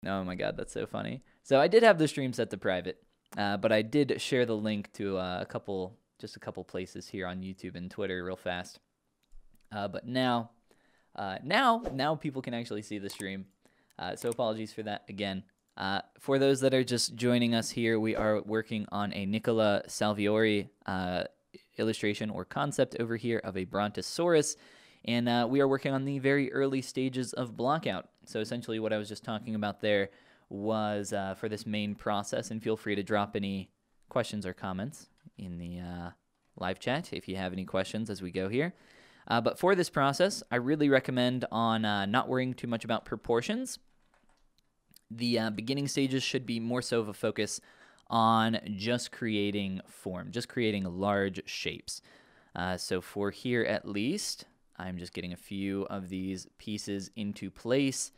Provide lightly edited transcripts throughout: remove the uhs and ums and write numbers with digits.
Oh my god, that's so funny. So I did have the stream set to private, but I did share the link to a couple places here on YouTube and Twitter real fast. But now people can actually see the stream. So apologies for that again. For those that are just joining us here, we are working on a Nicola Saviori illustration or concept over here of a Brontosaurus, and we are working on the very early stages of blockout. So essentially what I was just talking about there was for this main process, and feel free to drop any questions or comments in the live chat if you have any questions as we go here. But for this process, I really recommend on not worrying too much about proportions. The beginning stages should be more so of a focus on just creating form, just creating large shapes. So for here at least, I'm just getting a few of these pieces into place.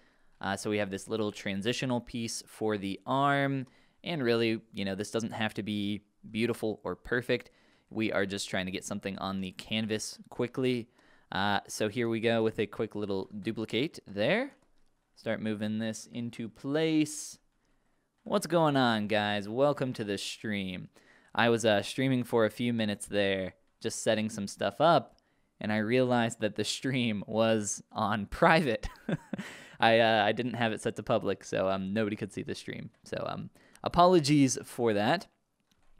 So we have this little transitional piece for the arm, and really, you know, this doesn't have to be beautiful or perfect. We are just trying to get something on the canvas quickly. So here we go with a quick little duplicate there. Start moving this into place. What's going on, guys? Welcome to the stream. I was streaming for a few minutes there, just setting some stuff up, and I realized that the stream was on private. I didn't have it set to public, so nobody could see the stream. So apologies for that.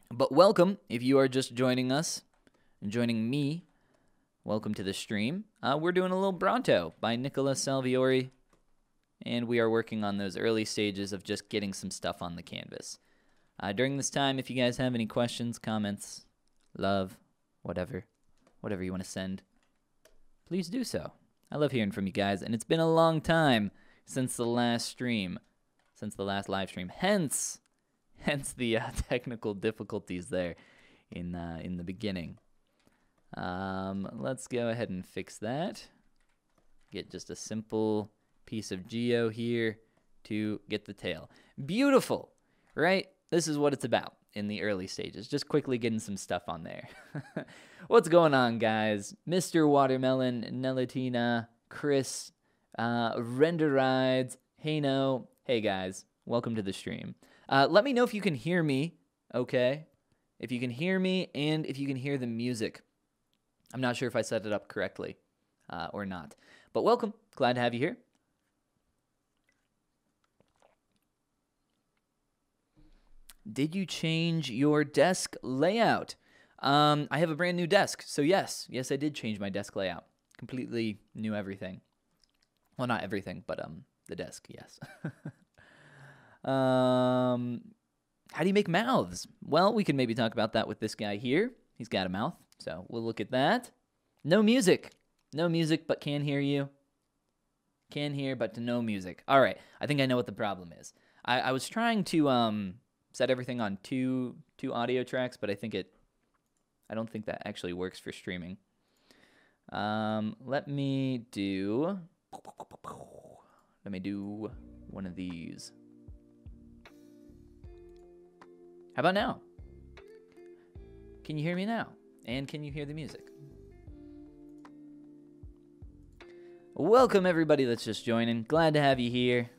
But welcome, if you are just joining us, and joining me, welcome to the stream. We're doing a little Bronto by Nicola Saviori, and we are working on those early stages of just getting some stuff on the canvas. During this time, if you guys have any questions, comments, love, whatever you want to send, please do so. I love hearing from you guys, and it's been a long time since the last stream, since the last live stream. Hence the technical difficulties there in the beginning. Let's go ahead and fix that. Get just a simple piece of geo here to get the tail. Beautiful, right? This is what it's about in the early stages. Just quickly getting some stuff on there. What's going on, guys? Mr. Watermelon, Nelatina, Chris, Renderides, Heyno. Hey, guys. Welcome to the stream. Let me know if you can hear me, okay? If you can hear me and if you can hear the music. I'm not sure if I set it up correctly or not. But welcome. Glad to have you here. Did you change your desk layout? I have a brand new desk, so yes, I did change my desk layout. Completely new everything. Well, not everything, but the desk, yes. How do you make mouths? Well, we can maybe talk about that with this guy here. He's got a mouth, so we'll look at that. No music, but can hear you. Can hear, but to no music. All right, I think I know what the problem is. I was trying to set everything on two audio tracks, but I don't think that actually works for streaming. Let me do one of these. How about now? Can you hear me now? And can you hear the music? Welcome everybody that's just joining. Glad to have you here.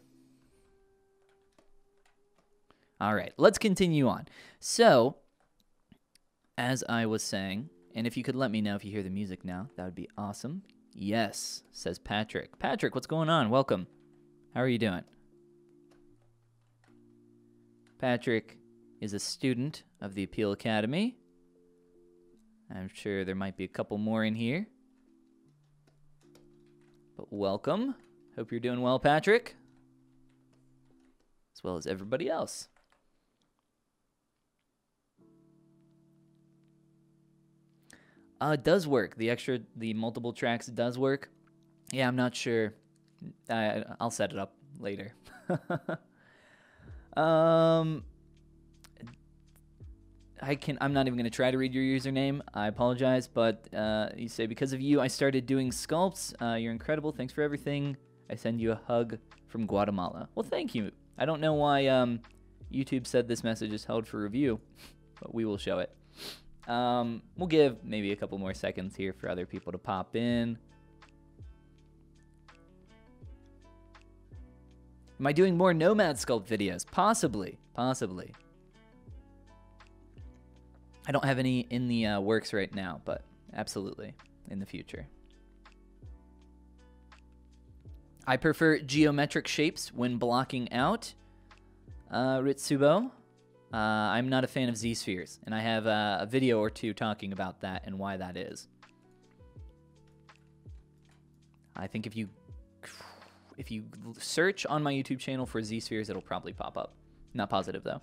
All right, let's continue on. So, as I was saying, and if you could let me know if you hear the music now, that would be awesome. Yes, says Patrick. Patrick, what's going on? Welcome. How are you doing? Patrick is a student of the Appeal Academy. I'm sure there might be a couple more in here. But welcome. Hope you're doing well, Patrick. As well as everybody else. It does work. The multiple tracks does work. Yeah, I'm not sure. I'll set it up later. I'm not even going to try to read your username. I apologize, but you say, because of you, I started doing sculpts. You're incredible. Thanks for everything. I send you a hug from Guatemala. Well, thank you. I don't know why YouTube said this message is held for review, but we will show it. We'll give maybe a couple more seconds here for other people to pop in. Am I doing more Nomad Sculpt videos? Possibly. Possibly. I don't have any in the works right now, but absolutely in the future. I prefer geometric shapes when blocking out. Ritsubo. I'm not a fan of Z-spheres, and I have a video or two talking about that and why that is. I think if you search on my YouTube channel for Z-spheres, it'll probably pop up. Not positive, though.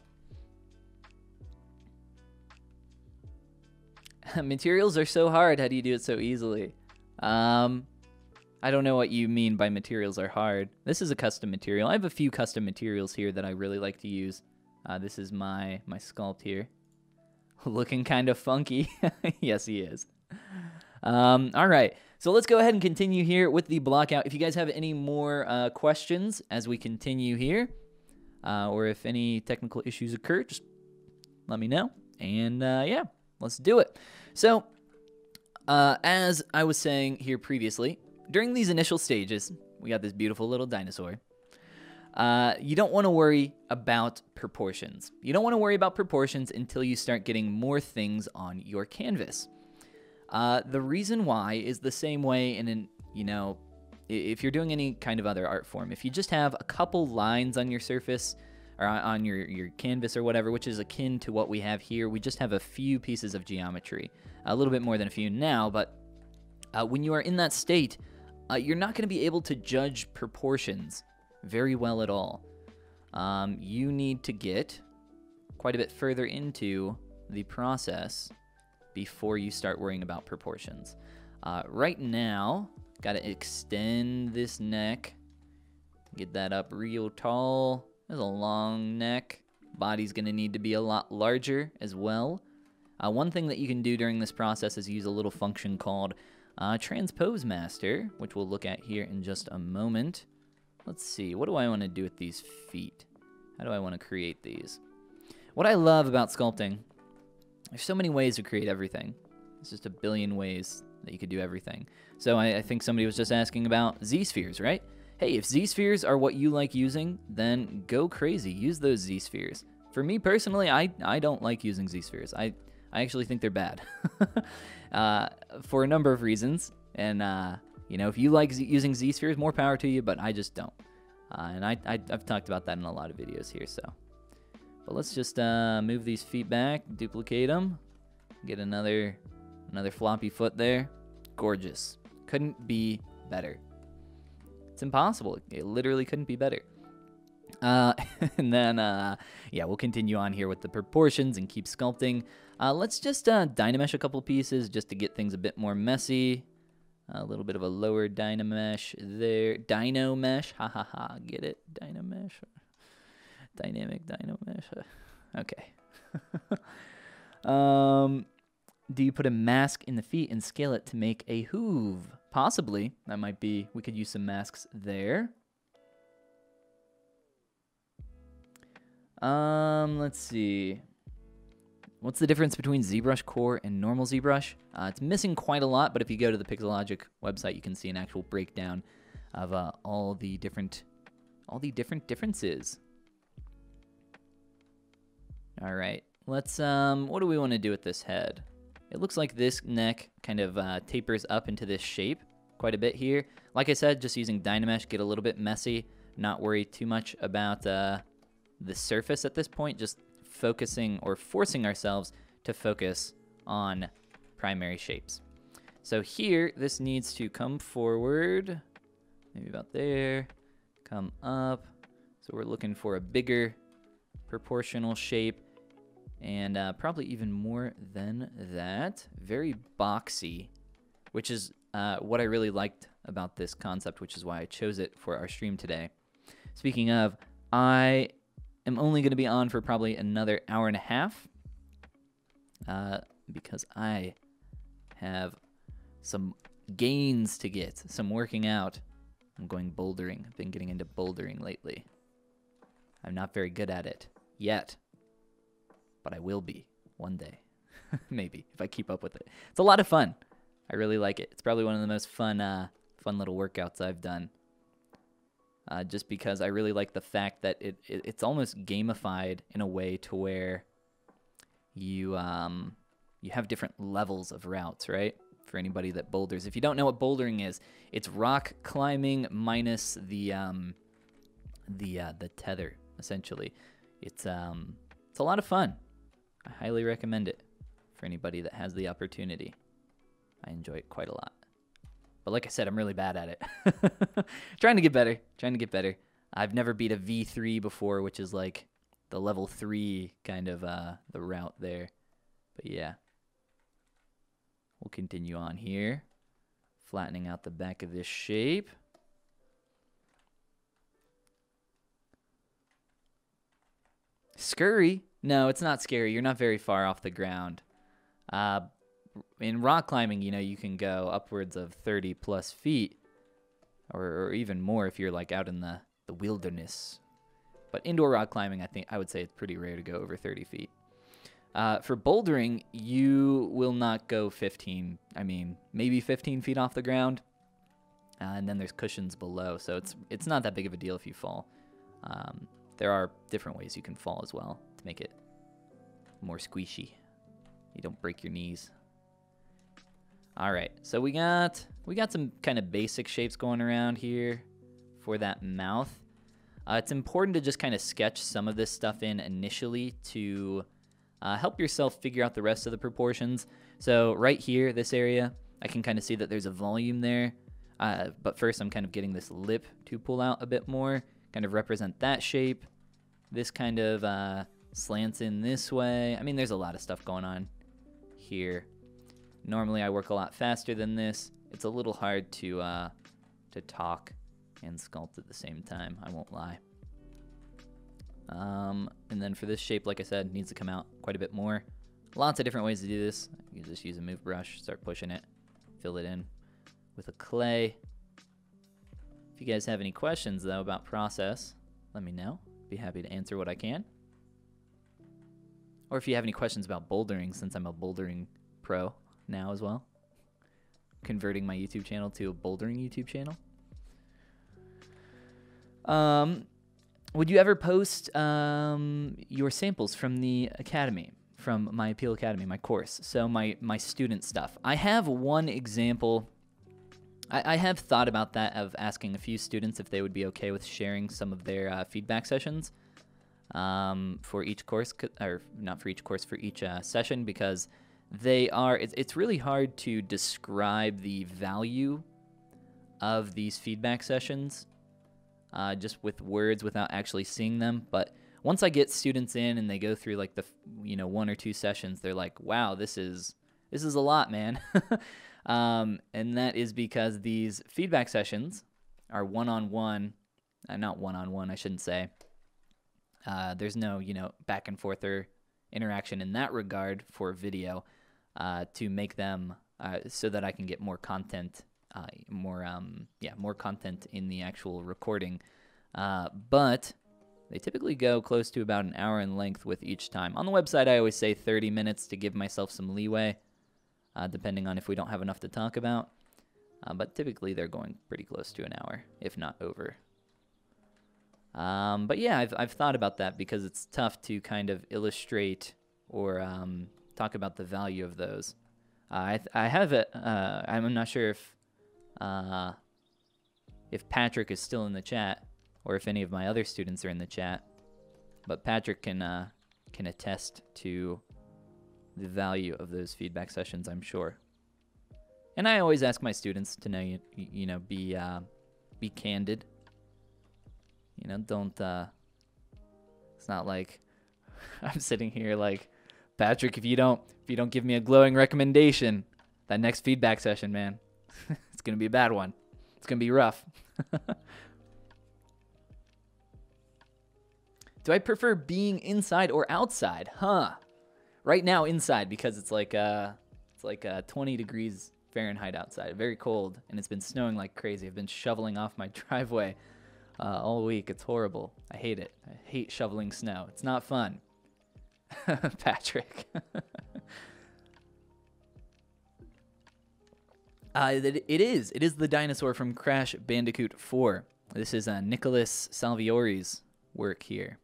Materials are so hard. How do you do it so easily? I don't know what you mean by materials are hard. This is a custom material. I have a few custom materials here that I really like to use. This is my sculpt here. Looking kind of funky. Yes, he is. All right. So let's go ahead and continue here with the block out. If you guys have any more questions as we continue here, or if any technical issues occur, just let me know. And yeah, let's do it. So as I was saying here previously, during these initial stages, we got this beautiful little dinosaur. You don't want to worry about proportions. You don't want to worry about proportions until you start getting more things on your canvas. The reason why is the same way if you're doing any kind of other art form. If you just have a couple lines on your surface or on your canvas or whatever, which is akin to what we have here, we just have a few pieces of geometry. A little bit more than a few now, but when you are in that state, you're not going to be able to judge proportions very well at all. You need to get quite a bit further into the process before you start worrying about proportions. Right now, got to extend this neck, get that up real tall. There's a long neck. Body's going to need to be a lot larger as well. One thing that you can do during this process is use a little function called Transpose Master, which we'll look at here in just a moment. Let's see, what do I want to do with these feet? How do I want to create these? What I love about sculpting, there's so many ways to create everything. There's just a billion ways that you could do everything. So I think somebody was just asking about Z-spheres, right? Hey, if Z-spheres are what you like using, then go crazy. Use those Z-spheres. For me personally, I don't like using Z-spheres. I actually think they're bad for a number of reasons. And, if you like using Z-spheres, more power to you, but I just don't. And I've talked about that in a lot of videos here, so. But let's just move these feet back, duplicate them, get another floppy foot there. Gorgeous. Couldn't be better. It's impossible. It literally couldn't be better. And then, yeah, we'll continue on here with the proportions and keep sculpting. Let's just Dynamesh a couple pieces just to get things a bit more messy. A little bit of a lower Dynamesh there. Dino mesh. Ha ha ha. Get it? Dynamesh. Dynamic Dynamesh. Okay. Do you put a mask in the feet and scale it to make a hoof? Possibly. That might be. We could use some masks there. Let's see. What's the difference between ZBrush Core and normal ZBrush? It's missing quite a lot, but if you go to the Pixelogic website, you can see an actual breakdown of all the different differences. All right, let's. What do we want to do with this head? It looks like this neck kind of tapers up into this shape quite a bit here. Like I said, just using Dynamesh, get a little bit messy. Not worry too much about the surface at this point. Just focusing or forcing ourselves to focus on primary shapes. So here, this needs to come forward, maybe about there, come up. So we're looking for a bigger proportional shape and probably even more than that. Very boxy, which is what I really liked about this concept, which is why I chose it for our stream today. Speaking of, I am only going to be on for probably another hour and a half because I have some gains to get, some working out. I'm going bouldering. I've been getting into bouldering lately. I'm not very good at it yet, but I will be one day, maybe, if I keep up with it. It's a lot of fun. I really like it. It's probably one of the most fun little workouts I've done. just because I really like the fact that it's almost gamified in a way to where you have different levels of routes, right? For anybody that boulders. If you don't know what bouldering is, it's rock climbing minus the tether, essentially. It's a lot of fun. I highly recommend it for anybody that has the opportunity. I enjoy it quite a lot. But like I said, I'm really bad at it. Trying to get better. I've never beat a V3 before, which is like the level 3 kind of the route there. But yeah. We'll continue on here. Flattening out the back of this shape. Scurry? No, it's not scary. You're not very far off the ground. In rock climbing, you know, you can go upwards of 30 plus feet, or even more if you're like out in the wilderness. But indoor rock climbing, I would say it's pretty rare to go over 30 feet. For bouldering, you will not go 15, maybe 15 feet off the ground. And then there's cushions below, so it's not that big of a deal if you fall. There are different ways you can fall as well to make it more squishy. You don't break your knees. All right, so we got some kind of basic shapes going around here for that mouth. It's important to just kind of sketch some of this stuff in initially to help yourself figure out the rest of the proportions. So right here, this area, I can kind of see that there's a volume there. But first, I'm kind of getting this lip to pull out a bit more, kind of represent that shape. This kind of slants in this way. I mean, there's a lot of stuff going on here. Normally, I work a lot faster than this. It's a little hard to talk and sculpt at the same time, I won't lie. And then for this shape, like I said, needs to come out quite a bit more. Lots of different ways to do this. You just use a move brush, start pushing it, fill it in with a clay. If you guys have any questions, though, about process, let me know. Be happy to answer what I can. Or if you have any questions about bouldering, since I'm a bouldering pro now as well. Converting my YouTube channel to a bouldering YouTube channel. Would you ever post your samples from the academy, from my Appeal Academy, my course? So my student stuff. I have one example. I have thought about that, of asking a few students if they would be okay with sharing some of their feedback sessions for each course, or not for each course, for each session, because it's really hard to describe the value of these feedback sessions just with words without actually seeing them. But once I get students in and they go through like the 1 or 2 sessions, they're like, wow, this is a lot, man. And that is because these feedback sessions are one-on-one, not one-on-one, I shouldn't say. There's no, back and forth or interaction in that regard for video to make them so that I can get more content, more content in the actual recording. But they typically go close to about an hour in length with each time. On the website, I always say 30 minutes to give myself some leeway, depending on if we don't have enough to talk about. But typically, they're going pretty close to an hour, if not over. But yeah, I've thought about that because it's tough to kind of illustrate or talk about the value of those. I have it. I'm not sure if Patrick is still in the chat or if any of my other students are in the chat, but Patrick can attest to the value of those feedback sessions, I'm sure. And I always ask my students to know, be candid. Don't. It's not like I'm sitting here like, Patrick, if you don't give me a glowing recommendation, that next feedback session, man, it's gonna be a bad one. It's gonna be rough. Do I prefer being inside or outside? Right now inside, because it's like 20 degrees Fahrenheit outside, very cold, and it's been snowing like crazy. I've been shoveling off my driveway all week. It's horrible. I hate it. I hate shoveling snow. It's not fun. Patrick. It is the dinosaur from Crash Bandicoot 4. This is Nicola Saviori's work here.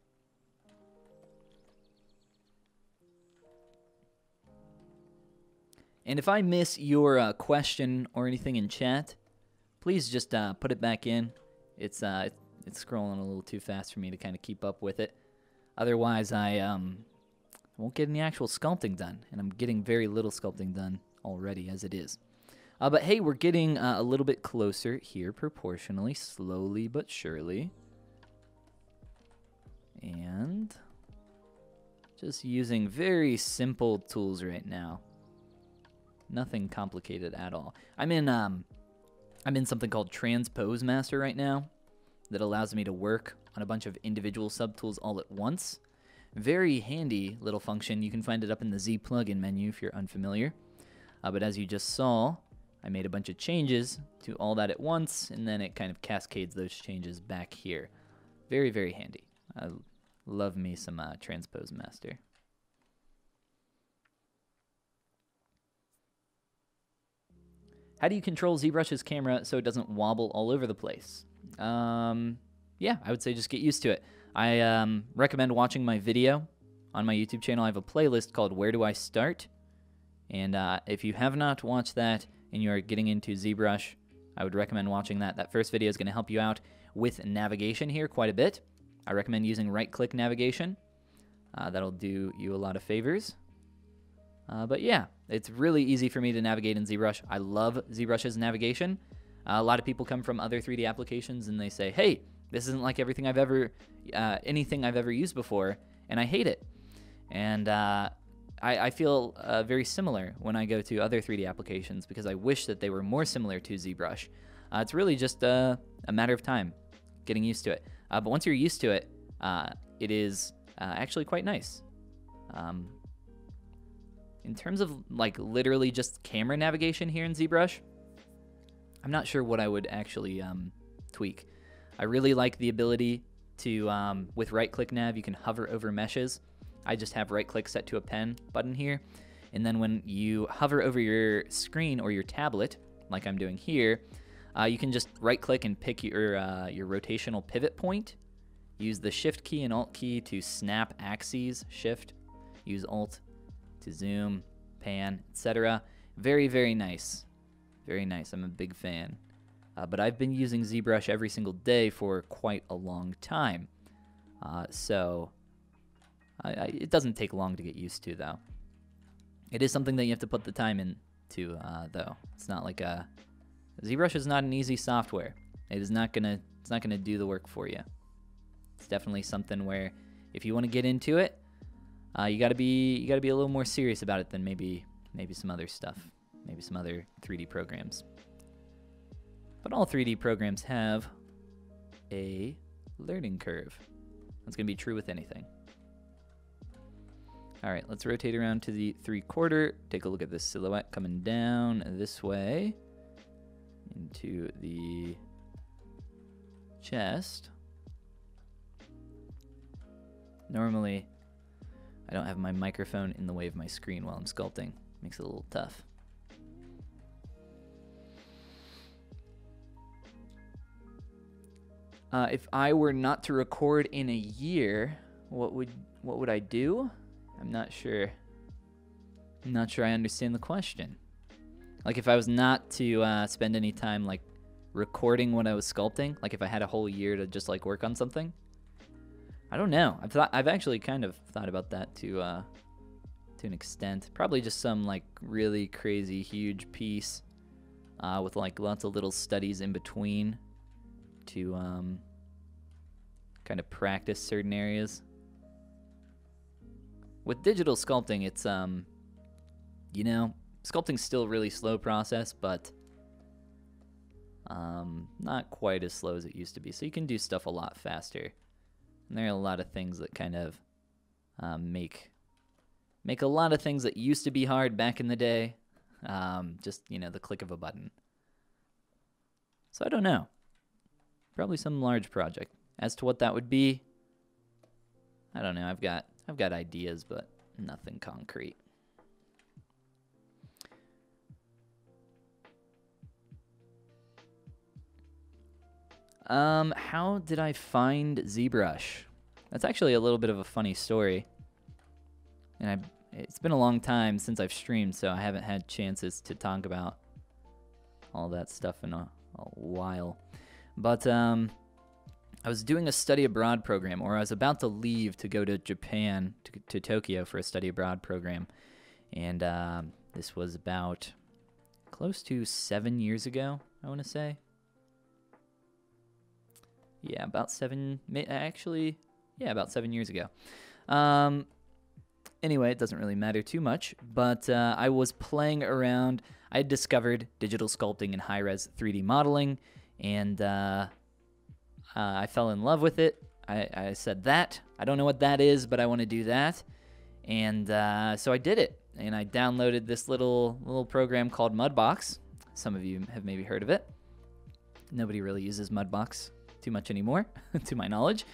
And if I miss your question or anything in chat, please just put it back in. It's scrolling a little too fast for me to kind of keep up with it. Otherwise, I won't get any actual sculpting done, and I'm getting very little sculpting done already as it is. But hey, we're getting a little bit closer here proportionally, slowly but surely. And just using very simple tools right now. Nothing complicated at all. I'm in something called Transpose Master right now that allows me to work on a bunch of individual subtools all at once. Very handy little function. You can find it up in the Z plugin menu if you're unfamiliar. But as you just saw, I made a bunch of changes to all that at once, and then it kind of cascades those changes back here. Very, very handy. I love me some Transpose Master. How do you control ZBrush's camera so it doesn't wobble all over the place? Yeah, I would say just get used to it. I recommend watching my video on my YouTube channel. I have a playlist called Where Do I Start? And if you have not watched that and you are getting into ZBrush, I would recommend watching that. That first video is going to help you out with navigation here quite a bit. I recommend using right-click navigation. That'll do you a lot of favors. But yeah, it's really easy for me to navigate in ZBrush. I love ZBrush's navigation. A lot of people come from other 3D applications and they say, hey, this isn't like everything I've ever, anything I've ever used before, and I hate it. And I feel very similar when I go to other 3D applications because I wish that they were more similar to ZBrush. It's really just a matter of time getting used to it. But once you're used to it, it is actually quite nice. In terms of like literally just camera navigation here in ZBrush, I'm not sure what I would actually tweak. I really like the ability to, with right-click nav, you can hover over meshes. I just have right-click set to a pen button here. And then when you hover over your screen or your tablet, like I'm doing here, you can just right-click and pick your rotational pivot point. Use the Shift key and Alt key to snap axes, Shift. Use Alt to zoom, pan, etc. Very, very nice. Very nice. I'm a big fan. But I've been using ZBrush every single day for quite a long time. So it doesn't take long to get used to, though. It is something that you have to put the time into, though. It's not like ZBrush is not an easy software. It's not gonna do the work for you. It's definitely something where if you want to get into it, you gotta be a little more serious about it than maybe some other stuff, maybe some other 3D programs. But all 3D programs have a learning curve. That's gonna be true with anything. All right, let's rotate around to the 3/4. Take a look at this silhouette coming down this way into the chest. Normally, I don't have my microphone in the way of my screen while I'm sculpting. Makes it a little tough. If I were not to record in a year, what would I do? I'm not sure. I'm not sure I understand the question. Like if I was not to spend any time like recording what I was sculpting, like if I had a whole year to just like work on something. I don't know. I've actually kind of thought about that to an extent. Probably just some like really crazy huge piece with like lots of little studies in between to kind of practice certain areas. With digital sculpting, it's you know, sculpting's still a really slow process, but not quite as slow as it used to be. So you can do stuff a lot faster. And there are a lot of things that kind of make a lot of things that used to be hard back in the day, just, you know, the click of a button. So I don't know. Probably some large project. As to what that would be, I don't know. I've got ideas, but nothing concrete. How did I find Zbrush? That's actually a little bit of a funny story. And it's been a long time since I've streamed, so I haven't had chances to talk about all that stuff in a while. But I was doing a study abroad program, or I was about to leave to go to Japan, to Tokyo for a study abroad program. And this was about close to 7 years ago, I want to say. Yeah, about 7, actually, yeah, about 7 years ago. Anyway, it doesn't really matter too much, but I was playing around. I had discovered digital sculpting and high-res 3D modeling, and I fell in love with it. I said that. I don't know what that is, but I want to do that. And so I did it, and I downloaded this little program called Mudbox. Some of you have maybe heard of it. Nobody really uses Mudbox too much anymore, to my knowledge.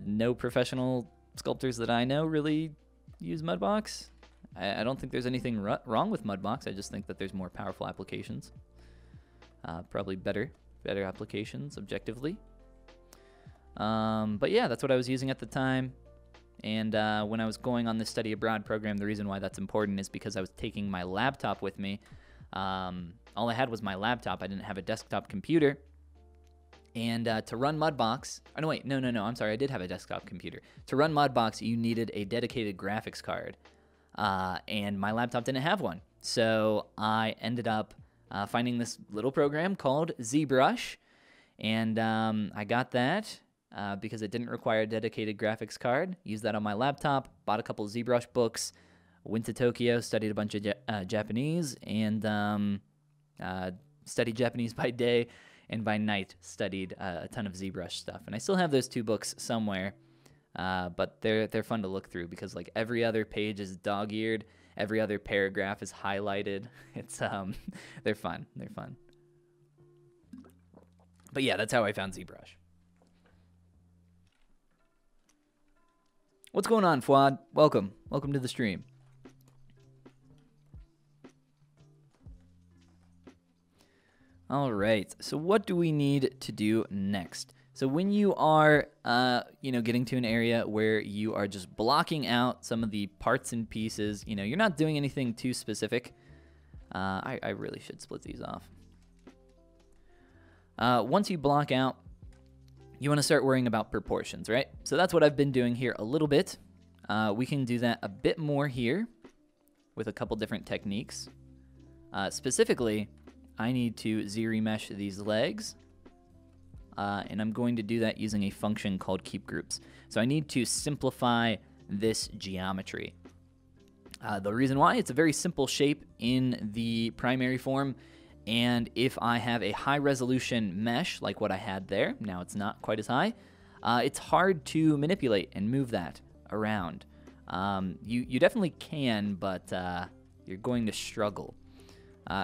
No professional sculptors that I know really use Mudbox. I don't think there's anything wrong with Mudbox. I just think that there's more powerful applications. Probably better applications objectively. But yeah, that's what I was using at the time. And when I was going on this study abroad program, the reason why that's important is because I was taking my laptop with me. All I had was my laptop. I didn't have a desktop computer. And to run Mudbox, oh no, wait, no, I'm sorry, I did have a desktop computer. To run Mudbox, you needed a dedicated graphics card, and my laptop didn't have one. So I ended up finding this little program called Zbrush, and I got that because it didn't require a dedicated graphics card. Used that on my laptop, bought a couple Zbrush books, went to Tokyo, studied a bunch of Japanese, and studied Japanese by day, and by night studied a ton of Zbrush stuff. And I still have those 2 books somewhere, but they're fun to look through because like every other page is dog-eared, every other paragraph is highlighted. It's they're fun. But yeah, that's how I found Zbrush. What's going on, Fuad? Welcome to the stream. All right, so what do we need to do next? So when you are, getting to an area where you are just blocking out some of the parts and pieces, you're not doing anything too specific. I really should split these off. Once you block out, you want to start worrying about proportions, right? So that's what I've been doing here a little bit. We can do that a bit more here with a couple different techniques. Specifically, I need to Z-remesh these legs, and I'm going to do that using a function called keep groups. So I need to simplify this geometry. The reason why, it's a very simple shape in the primary form, and if I have a high resolution mesh like what I had there, now it's not quite as high, it's hard to manipulate and move that around. You definitely can, but you're going to struggle.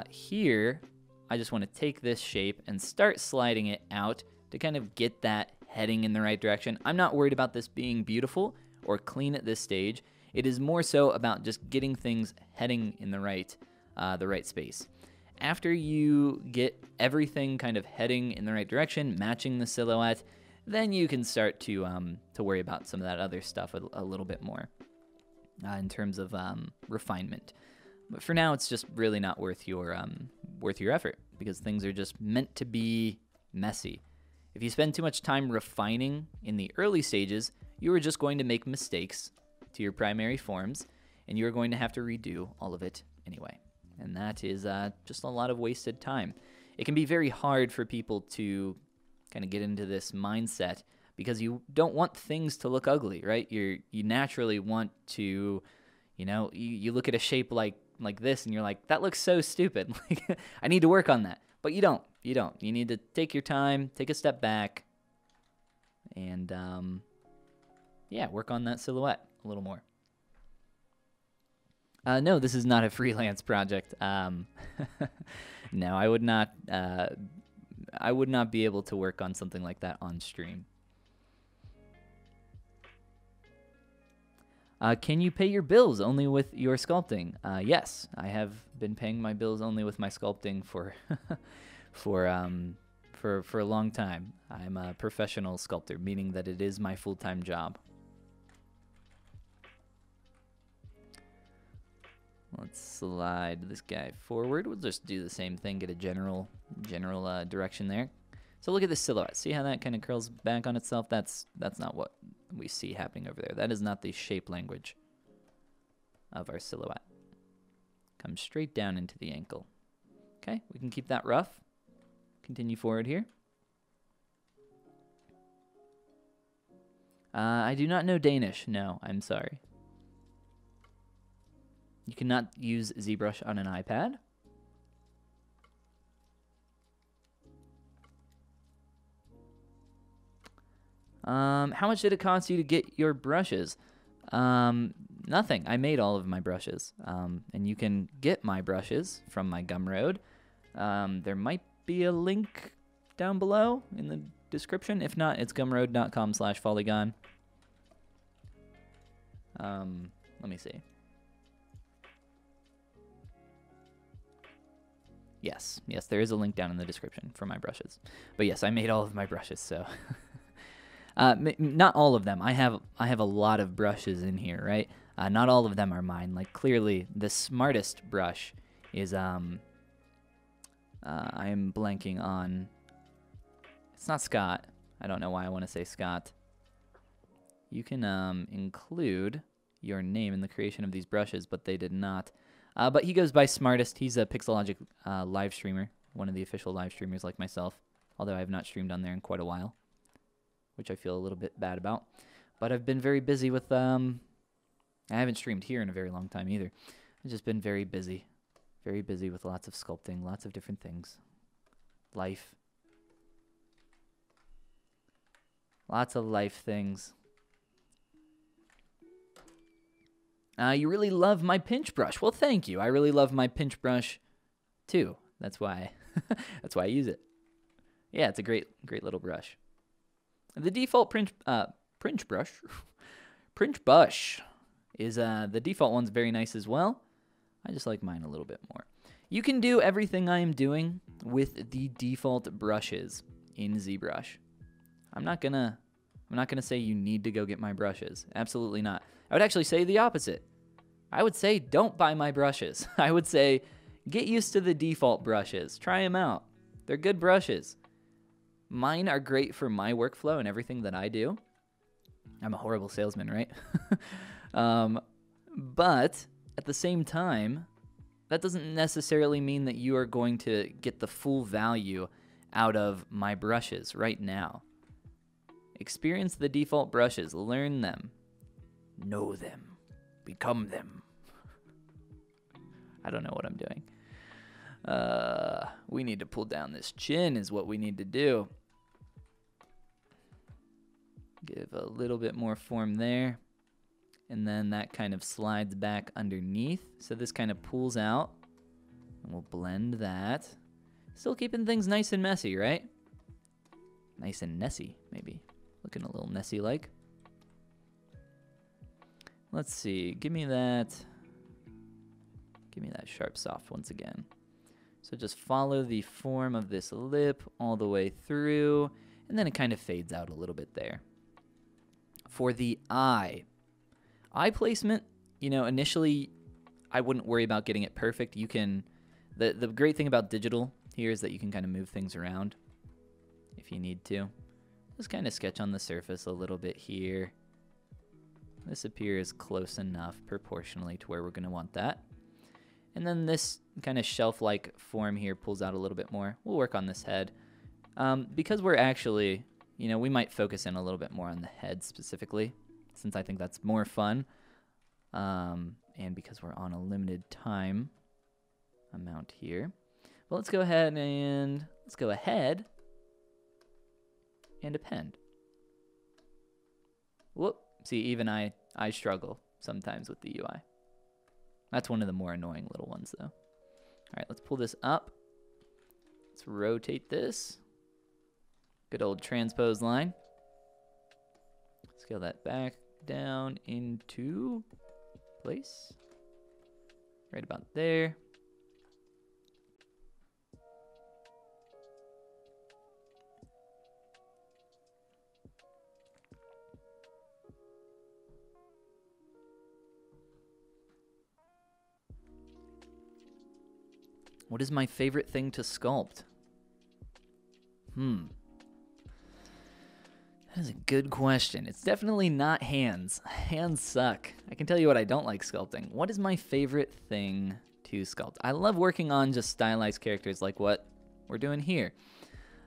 Here, I just want to take this shape and start sliding it out to kind of get that heading in the right direction. I'm not worried about this being beautiful or clean at this stage. It is more so about just getting things heading in the right space. After you get everything kind of heading in the right direction, matching the silhouette, then you can start to worry about some of that other stuff a little bit more in terms of refinement. But for now, it's just really not worth your effort because things are just meant to be messy. If you spend too much time refining in the early stages, you are just going to make mistakes to your primary forms, and you are going to have to redo all of it anyway. And that is just a lot of wasted time. It can be very hard for people to kind of get into this mindset because you don't want things to look ugly, right? You naturally want to, you look at a shape like this and you're like, that looks so stupid. Like, I need to work on that. But you don't. You need to take your time, take a step back, and work on that silhouette a little more. No, this is not a freelance project. No, I would not be able to work on something like that on stream. Can you pay your bills only with your sculpting? Yes, I have been paying my bills only with my sculpting for for a long time. I'm a professional sculptor, meaning that it is my full-time job. Let's slide this guy forward. We'll just do the same thing, get a general direction there. So look at this silhouette. See how that kind of curls back on itself? That's not what we see happening over there. That is not the shape language of our silhouette. Comes straight down into the ankle. Okay, we can keep that rough. Continue forward here. I do not know Danish. No, I'm sorry. You cannot use ZBrush on an iPad. How much did it cost you to get your brushes? Nothing. I made all of my brushes. And you can get my brushes from my Gumroad. There might be a link down below in the description. If not, it's gumroad.com/Follygon. Let me see. Yes, there is a link down in the description for my brushes. But yes, I made all of my brushes, so... not all of them. I have a lot of brushes in here, right? Not all of them are mine. Like, clearly, the smartest brush is, I am blanking on... It's not Scott. I don't know why I want to say Scott. You can include your name in the creation of these brushes, but they did not. But he goes by Smartest. He's a Pixelogic live streamer, one of the official live streamers like myself, although I have not streamed on there in quite a while, which I feel a little bit bad about. But I've been very busy with, I haven't streamed here in a very long time either. I've just been very busy with lots of sculpting, lots of different things. Life. Lots of life things. You really love my pinch brush. Well, thank you. I really love my pinch brush, too. That's why, that's why I use it. Yeah, it's a great little brush. The default pinch brush is the default one's very nice as well. I just like mine a little bit more. You can do everything I am doing with the default brushes in ZBrush. I'm not gonna say you need to go get my brushes. Absolutely not. I would actually say the opposite. I would say don't buy my brushes. I would say get used to the default brushes. Try them out. They're good brushes. Mine are great for my workflow and everything that I do. I'm a horrible salesman, right? But at the same time, that doesn't necessarily mean that you are going to get the full value out of my brushes right now. Experience the default brushes. Learn them. Know them. Become them. I don't know what I'm doing. We need to pull down this chin is what we need to do. Give a little bit more form there. And then that kind of slides back underneath. So this kind of pulls out. And we'll blend that. Still keeping things nice and messy, right? Nice and Nessie, maybe. Looking a little Nessie-like. Let's see. Give me that sharp soft once again. So just follow the form of this lip all the way through, and then it kind of fades out a little bit there. For the eye placement, you know, initially I wouldn't worry about getting it perfect. You can, the great thing about digital here is that you can kind of move things around if you need to. Just kind of sketch on the surface a little bit here. This appears close enough proportionally to where we're going to want that. And then this kind of shelf-like form here pulls out a little bit more. We'll work on this head. Because we're actually, you know, we might focus in a little bit more on the head specifically, since I think that's more fun. And because we're on a limited time amount here. Well, let's go ahead and append. Whoop. See, even I struggle sometimes with the UI. That's one of the more annoying little ones, though. All right, let's pull this up. Let's rotate this. Good old transpose line. Scale that back down into place. Right about there. What is my favorite thing to sculpt? That is a good question. It's definitely not hands. Hands suck. I can tell you what I don't like sculpting. What is my favorite thing to sculpt? I love working on just stylized characters like what we're doing here.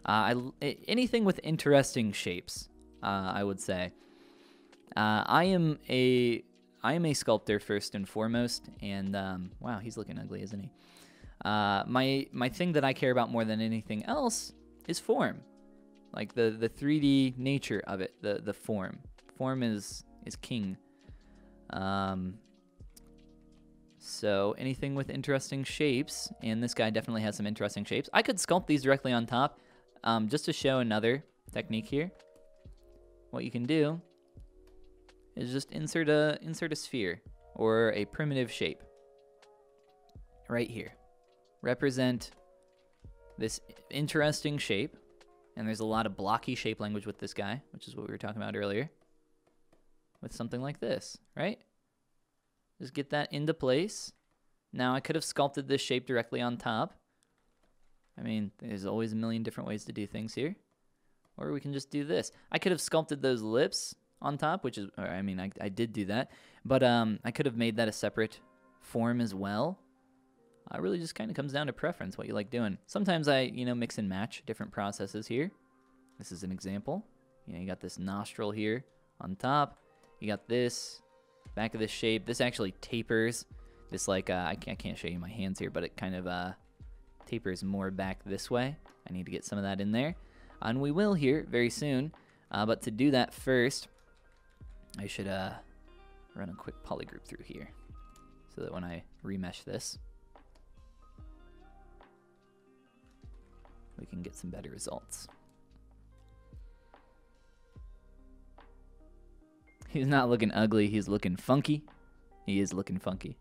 Anything with interesting shapes, I would say. I am a sculptor first and foremost, and wow, he's looking ugly, isn't he? My thing that I care about more than anything else is form, like the 3D nature of it, the form. Form is king. So anything with interesting shapes, and this guy definitely has some interesting shapes. I could sculpt these directly on top, just to show another technique here. What you can do is just insert a sphere or a primitive shape right here. Represent this interesting shape, and there's a lot of blocky shape language with this guy, which is what we were talking about earlier, with something like this, right? Just get that into place. Now I could have sculpted this shape directly on top. I mean, there's always a million different ways to do things here. Or we can just do this. I could have sculpted those lips on top, which is, I mean, I did do that, but I could have made that a separate form as well. It really just kind of comes down to preference, what you like doing. Sometimes I, mix and match different processes here. This is an example. You got this nostril here on top. You got this back of this shape. This actually tapers. This like, I can't show you my hands here, but it kind of tapers more back this way. I need to get some of that in there. And we will here very soon. But to do that first, I should run a quick polygroup through here so that when I remesh this, we can get some better results. He's not looking ugly, he's looking funky. He is looking funky.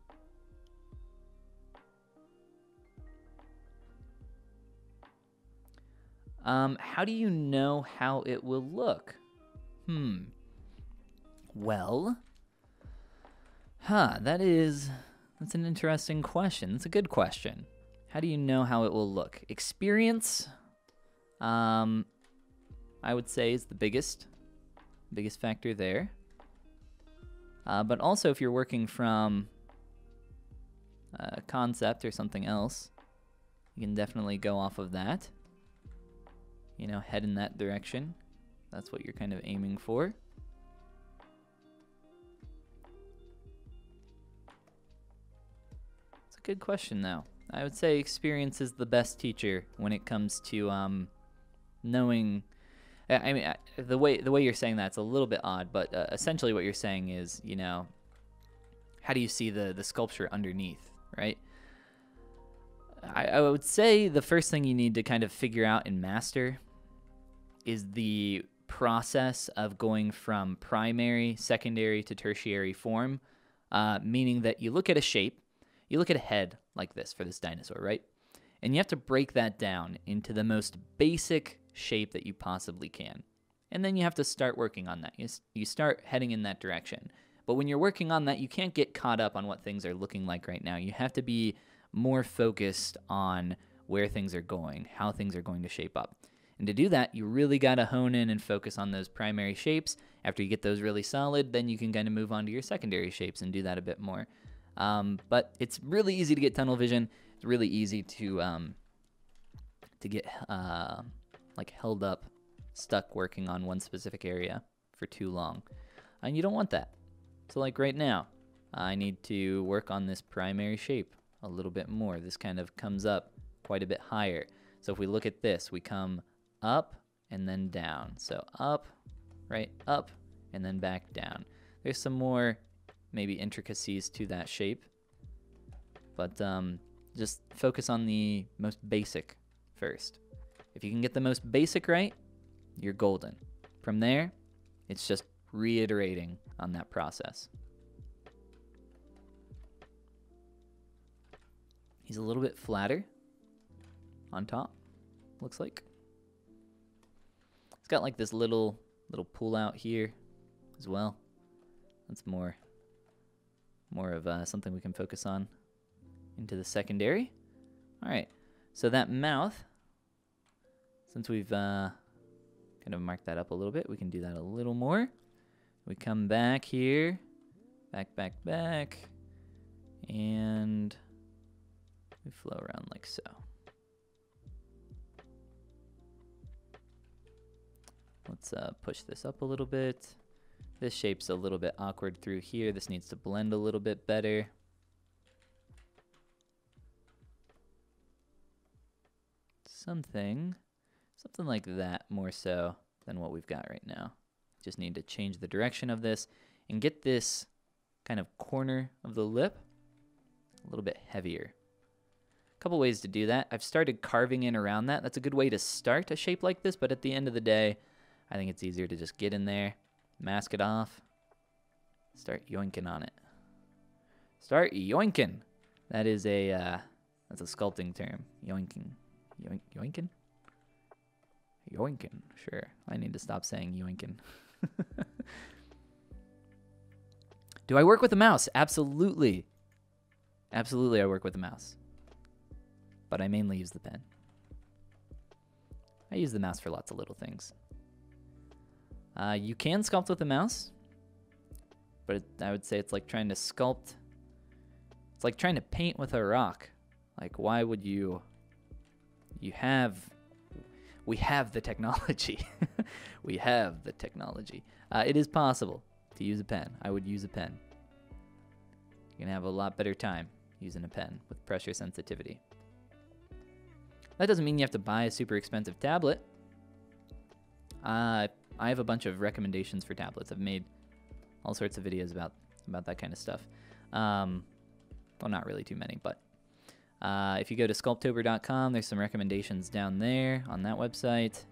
How do you know how it will look? Well, that's an interesting question. It's a good question. How do you know how it will look? Experience, I would say, is the biggest factor there. But also, if you're working from a concept or something else, you can definitely go off of that. Head in that direction. That's what you're kind of aiming for. It's a good question, though. I would say experience is the best teacher when it comes to knowing. I mean, the way you're saying that's a little bit odd, but essentially what you're saying is, how do you see the sculpture underneath, right? I would say the first thing you need to kind of figure out and master is the process of going from primary, secondary to tertiary form, meaning that you look at a shape, you look at a head like this for this dinosaur, right? And you have to break that down into the most basic shape that you possibly can. And then you have to start working on that. You start heading in that direction. But when you're working on that, you can't get caught up on what things are looking like right now. You have to be more focused on where things are going, how things are going to shape up. And to do that, you really got to hone in and focus on those primary shapes. After you get those really solid, then you can kind of move on to your secondary shapes and do that a bit more. But it's really easy to get tunnel vision. It's really easy to get like held up, stuck working on one specific area for too long. And you don't want that. So like right now, I need to work on this primary shape a little bit more. This kind of comes up quite a bit higher. So if we look at this, we come up and then down. So up, right, up, and then back down. There's some more maybe intricacies to that shape, but just focus on the most basic first. If you can get the most basic right, you're golden. From there, it's just reiterating on that process. He's a little bit flatter on top, looks like. It's got like this little pull out here as well. That's more of something we can focus on into the secondary. All right, So that mouth, since we've kind of marked that up a little bit, we can do that a little more. We come back here, back, and we flow around like so. Let's push this up a little bit. This shape's a little bit awkward through here. This needs to blend a little bit better. Something like that more so than what we've got right now. Just need to change the direction of this and get this kind of corner of the lip a little bit heavier. A couple ways to do that. I've started carving in around that. That's a good way to start a shape like this, but at the end of the day, I think it's easier to just get in there, mask it off, start yoinking on it. Start yoinking. That is that's a sculpting term. Yoinking. Yoinking? Yoinking. Sure. I need to stop saying yoinking. Do I work with a mouse? Absolutely. Absolutely I work with a mouse. But I mainly use the pen. I use the mouse for lots of little things. You can sculpt with a mouse, but I would say it's like trying to sculpt. It's like trying to paint with a rock. Like, why would you? We have the technology. We have the technology. It is possible to use a pen. I would use a pen. You can have a lot better time using a pen with pressure sensitivity. That doesn't mean you have to buy a super expensive tablet. I have a bunch of recommendations for tablets. I've made all sorts of videos about that kind of stuff. Well, not really too many, but if you go to sculptober.com, there's some recommendations down there on that website.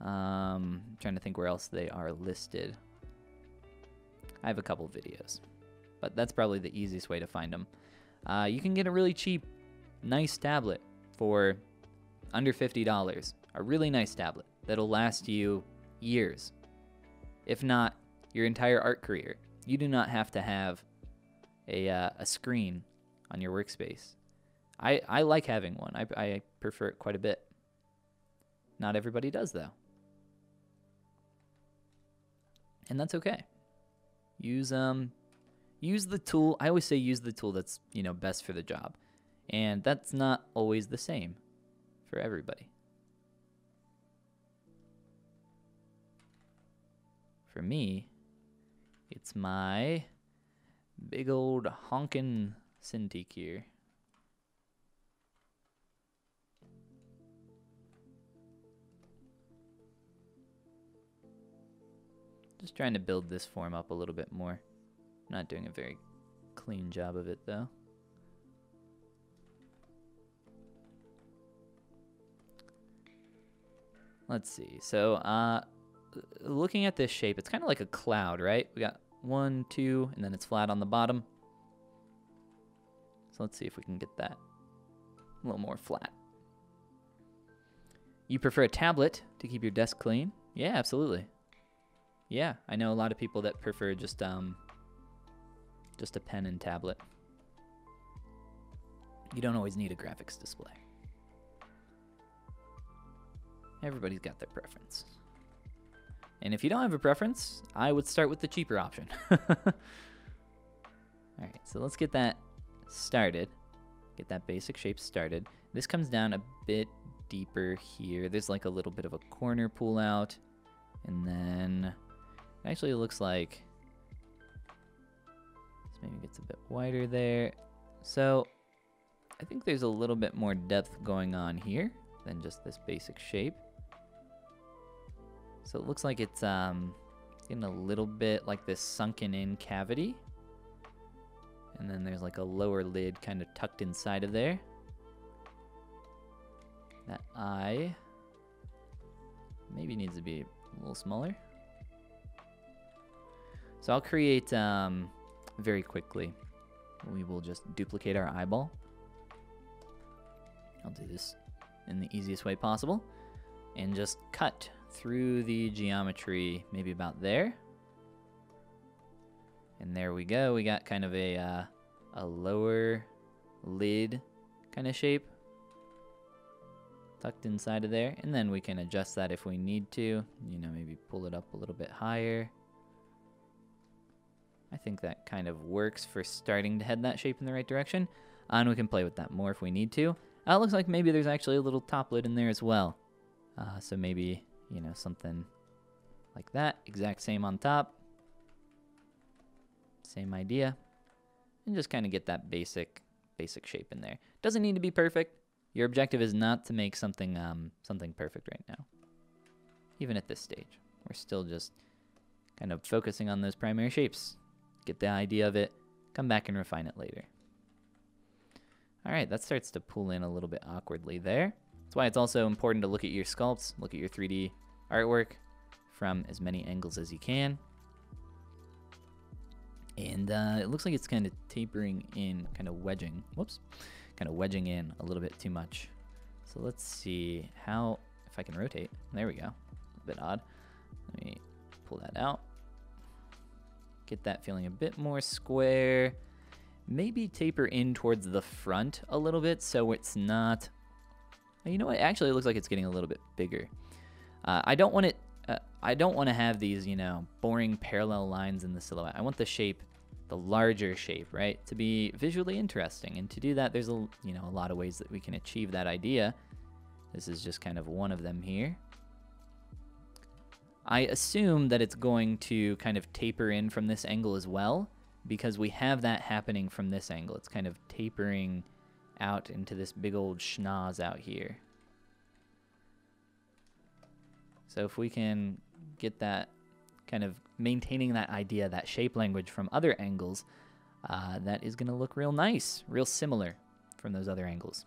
I'm trying to think where else they are listed. I have a couple videos, but that's probably the easiest way to find them. You can get a really cheap, nice tablet for under $50. A really nice tablet that'll last you years, if not your entire art career. You do not have to have a screen on your workspace. I like having one. I prefer it quite a bit. Not everybody does, though. And that's okay. Use the tool. I always say use the tool that's, best for the job. And that's not always the same for everybody. For me, it's my big old honkin' Cintiq here. Just trying to build this form up a little bit more. Not doing a very clean job of it, though. Let's see. So, looking at this shape, it's kind of like a cloud, right? We got 1, 2, and then it's flat on the bottom. So let's see if we can get that a little more flat. You prefer a tablet to keep your desk clean? Yeah, absolutely. Yeah, I know a lot of people that prefer just a pen and tablet. You don't always need a graphics display. Everybody's got their preference. And if you don't have a preference, I would start with the cheaper option. Alright, so let's get that started. Get that basic shape started. This comes down a bit deeper here. There's like a little bit of a corner pull out. And then actually it looks like this maybe gets a bit wider there. So I think there's a little bit more depth going on here than just this basic shape. So it looks like it's getting a little bit like this sunken in cavity. And then there's like a lower lid kind of tucked inside of there. That eye maybe needs to be a little smaller. So I'll create very quickly. We will just duplicate our eyeball. I'll do this in the easiest way possible. And just cut through the geometry, maybe about there. And there we go. We got kind of a lower lid kind of shape. tucked inside of there, and then we can adjust that if we need to. You know, maybe pull it up a little bit higher. I think that kind of works for starting to head that shape in the right direction. And we can play with that more if we need to. It looks like maybe there's actually a little top lid in there as well. So maybe, you know, something like that. Exact same on top. Same idea. And just kind of get that basic shape in there. Doesn't need to be perfect. Your objective is not to make something something perfect right now. Even at this stage. We're still just kind of focusing on those primary shapes. Get the idea of it. Come back and refine it later. All right, that starts to pull in a little bit awkwardly there. That's why it's also important to look at your sculpts, look at your 3D artwork from as many angles as you can. And it looks like it's kind of tapering in, kind of wedging. Whoops. Kind of wedging in a little bit too much. So let's see how, if I can rotate. There we go. A bit odd. Let me pull that out. Get that feeling a bit more square. Maybe taper in towards the front a little bit so it's not... You know what? Actually, it looks like it's getting a little bit bigger. I don't want it... I don't want to have these, you know, boring parallel lines in the silhouette. I want the shape, the larger shape, right, to be visually interesting. And to do that, there's a lot of ways that we can achieve that idea. This is just kind of one of them here. I assume that it's going to kind of taper in from this angle as well, because we have that happening from this angle. It's kind of tapering out into this big old schnoz out here. So if we can get that kind of maintaining that idea, that shape language from other angles, that is going to look real nice, real similar from those other angles.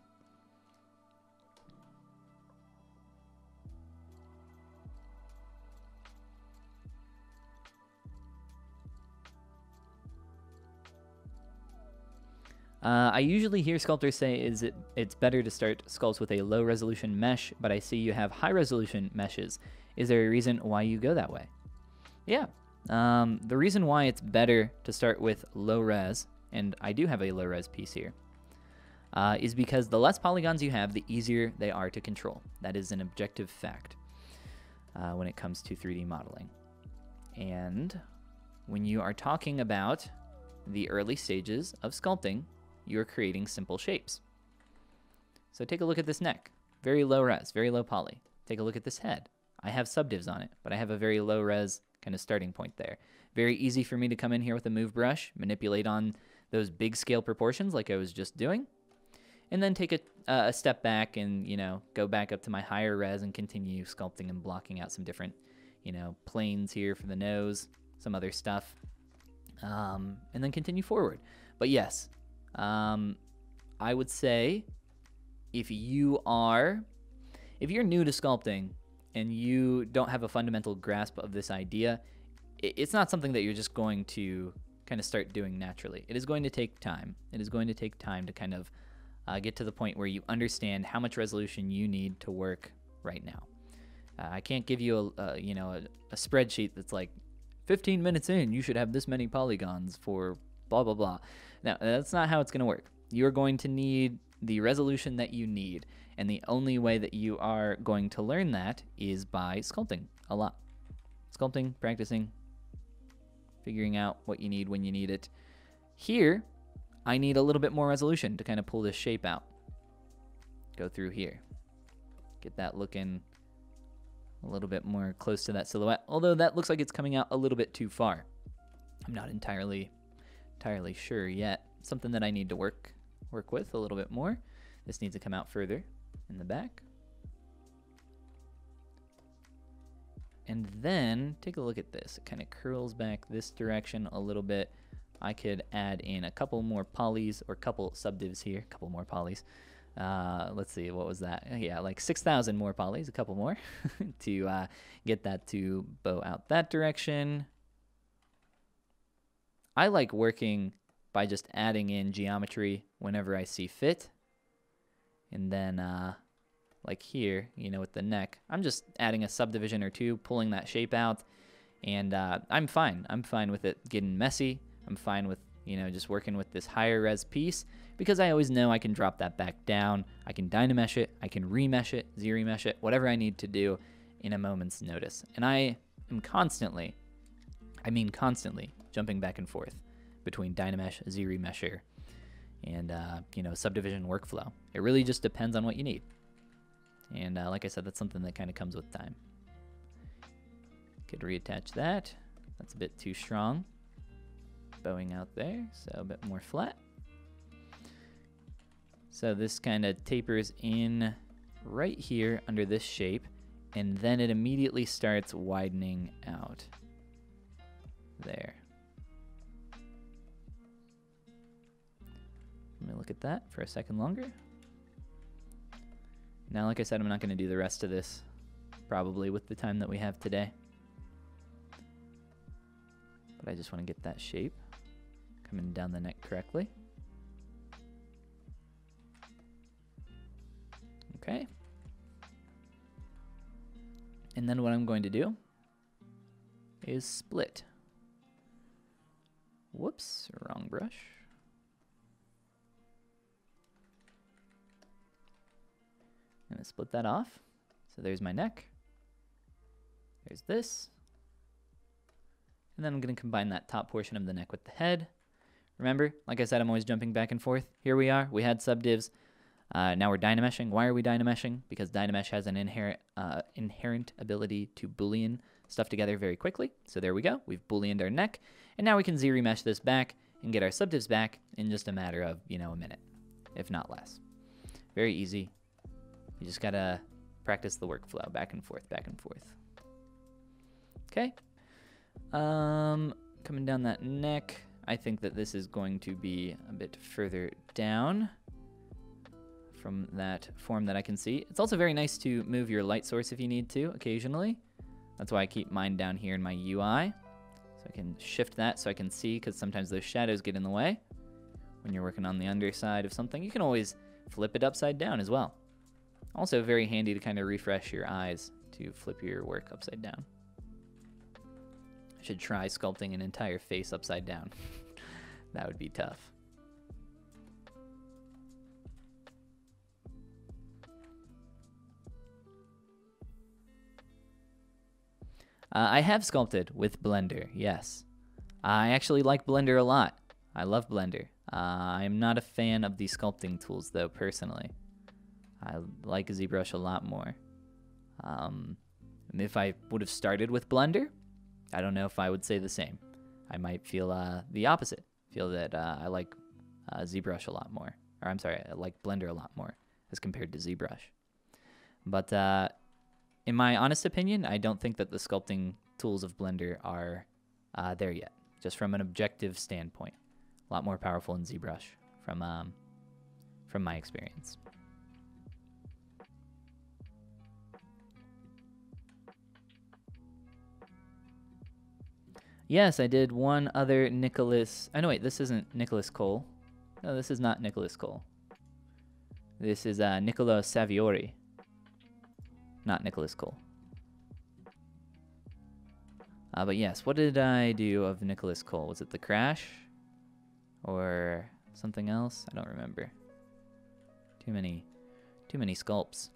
I usually hear sculptors say it's better to start sculpts with a low resolution mesh, but I see you have high resolution meshes. Is there a reason why you go that way? Yeah. The reason why it's better to start with low res, and I do have a low res piece here, is because the less polygons you have, the easier they are to control. That is an objective fact when it comes to 3D modeling. And when you are talking about the early stages of sculpting, you're creating simple shapes. So take a look at this neck. Very low res, very low poly. Take a look at this head. I have subdivs on it, but I have a very low res kind of starting point there. Very easy for me to come in here with a move brush, manipulate on those big scale proportions like I was just doing, and then take a step back and, you know, go back up to my higher res and continue sculpting and blocking out some different, you know, planes here for the nose, some other stuff, and then continue forward. But yes, I would say if you're new to sculpting and you don't have a fundamental grasp of this idea, it's not something that you're just going to kind of start doing naturally. It is going to take time. It is going to take time to kind of get to the point where you understand how much resolution you need to work right now. I can't give you a spreadsheet that's like 15 minutes in, you should have this many polygons for blah, blah, blah. No, that's not how it's going to work. You're going to need the resolution that you need, and the only way that you are going to learn that is by sculpting a lot. Sculpting, practicing, figuring out what you need when you need it. Here, I need a little bit more resolution to kind of pull this shape out. Go through here. Get that looking a little bit more close to that silhouette, although that looks like it's coming out a little bit too far. I'm not entirely sure yet. Something that I need to work with a little bit more. This needs to come out further in the back. And then take a look at this. It kind of curls back this direction a little bit. I could add in a couple more polys or couple subdivs here, a couple more polys. Let's see, what was that? Yeah, like 6,000 more polys, a couple more to get that to bow out that direction. I like working by just adding in geometry whenever I see fit. And then like here, you know, with the neck, I'm just adding a subdivision or two, pulling that shape out, and I'm fine. I'm fine with it getting messy. I'm fine with you know, just working with this higher res piece, because I always know I can drop that back down. I can dynamesh it, I can remesh it, Z-remesh it, whatever I need to do in a moment's notice. And I am constantly jumping back and forth between dynamesh, Z-remesher, and you know, subdivision workflow. It really just depends on what you need. And like I said, that's something that kind of comes with time. Could reattach that. That's a bit too strong. Bowing out there, so a bit more flat. So this kind of tapers in right here under this shape, and then it immediately starts widening out there. Let me look at that for a second longer. Now, like I said, I'm not going to do the rest of this probably with the time that we have today. But I just want to get that shape coming down the neck correctly. Okay. And then what I'm going to do is split. Whoops, wrong brush. I'm going to split that off. So there's my neck. There's this. And then I'm going to combine that top portion of the neck with the head. Remember, like I said, I'm always jumping back and forth. Here we are. We had subdivs. Now we're dynameshing. Why are we dynameshing? Because dynamesh has an inherent ability to boolean stuff together very quickly. So there we go. We've booleaned our neck. And now we can Z-remesh this back and get our subdivs back in just a matter of, you know, a minute, if not less. Very easy. You just got to practice the workflow back and forth, back and forth. Okay. Coming down that neck, I think that this is going to be a bit further down from that form that I can see. It's also very nice to move your light source if you need to occasionally. That's why I keep mine down here in my UI. So I can shift that so I can see, because sometimes those shadows get in the way when you're working on the underside of something. You can always flip it upside down as well. Also very handy to kind of refresh your eyes to flip your work upside down. I should try sculpting an entire face upside down. That would be tough. I have sculpted with Blender, yes. I actually like Blender a lot. I love Blender. I'm not a fan of the sculpting tools, though, personally. I like Zbrush a lot more. If I would have started with Blender, I don't know if I would say the same. I might feel the opposite. Feel that I like Zbrush a lot more. Or I'm sorry, I like Blender a lot more as compared to Zbrush. But in my honest opinion, I don't think that the sculpting tools of Blender are there yet. Just from an objective standpoint. A lot more powerful in Zbrush from my experience. Yes, I did one other Nicholas... Oh, no, wait, this isn't Nicholas Cole. No, this is not Nicholas Cole. This is Nicola Saviori. Not Nicholas Cole. But yes, what did I do of Nicholas Cole? Was it the crash? Or something else? I don't remember. Too many sculpts.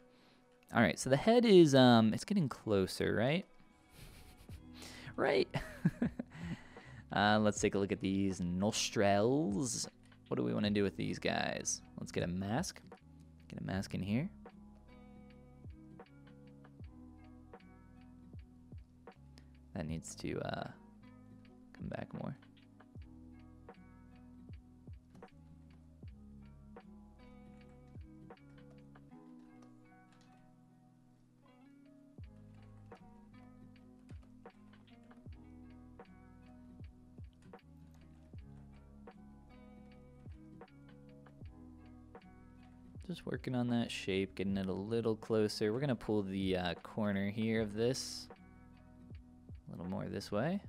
Alright, so the head is, it's getting closer, right? Right. Let's take a look at these nostrils. What do we want to do with these guys? Let's get a mask. Get a mask in here. That needs to come back more. Just working on that shape, getting it a little closer. We're gonna pull the corner here of this a little more this way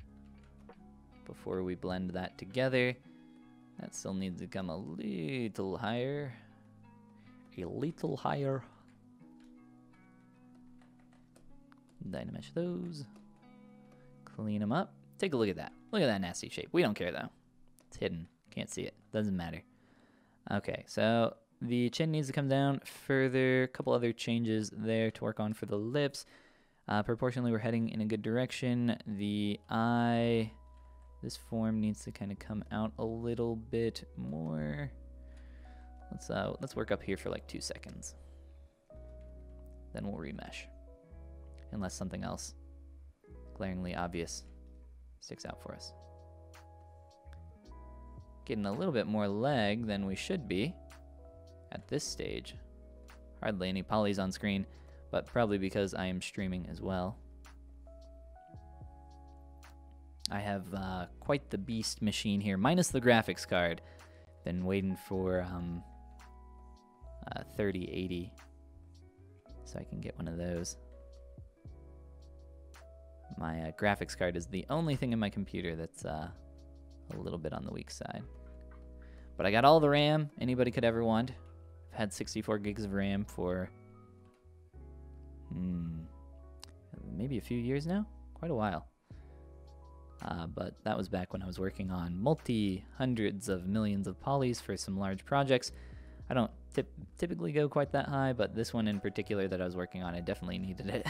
before we blend that together. That still needs to come a little higher. A little higher. Dynamesh those. Clean them up. Take a look at that. Look at that nasty shape. We don't care though. It's hidden. Can't see it. Doesn't matter. Okay, so the chin needs to come down further. A couple other changes there to work on for the lips. Proportionally, we're heading in a good direction. The eye, this form needs to kind of come out a little bit more. Let's work up here for like 2 seconds. Then we'll remesh. Unless something else glaringly obvious sticks out for us. Getting a little bit more leg than we should be at this stage. Hardly any polys on screen, but probably because I am streaming as well. I have quite the beast machine here, minus the graphics card. Been waiting for 3080 so I can get one of those. My graphics card is the only thing in my computer that's a little bit on the weak side. But I got all the RAM anybody could ever want. I've had 64 gigs of RAM for maybe a few years now, quite a while. But that was back when I was working on hundreds of millions of polys for some large projects. I don't typically go quite that high, but this one in particular that I was working on, I definitely needed it.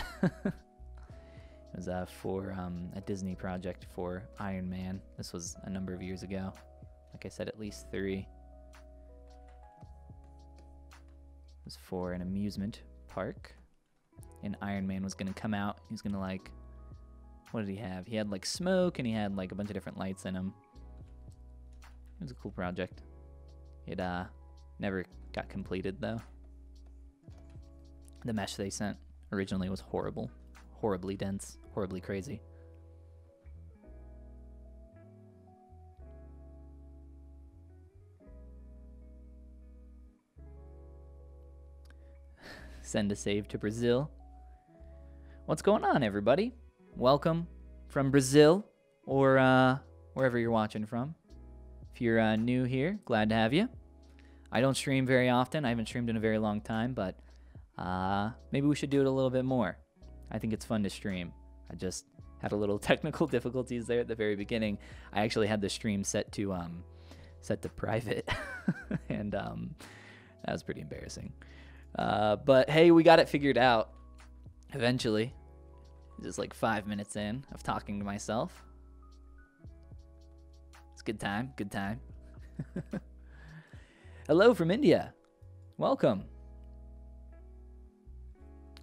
It was for a Disney project for Iron Man. This was a number of years ago. Like I said, at least 3. It was for an amusement park. And Iron Man was going to come out. He was going to like, what did he have? He had like smoke and he had like a bunch of different lights in him. It was a cool project. It never got completed though. The mesh they sent originally was horrible. Horribly dense, horribly crazy. Send a save to Brazil. What's going on, everybody? Welcome from Brazil or wherever you're watching from. If you're new here, glad to have you. I don't stream very often. I haven't streamed in a very long time, but maybe we should do it a little bit more. I think it's fun to stream. I just had a little technical difficulties there at the very beginning. I actually had the stream set to private, and that was pretty embarrassing. But hey, we got it figured out eventually. Just like 5 minutes in of talking to myself. It's a good time, good time. Hello from India. Welcome.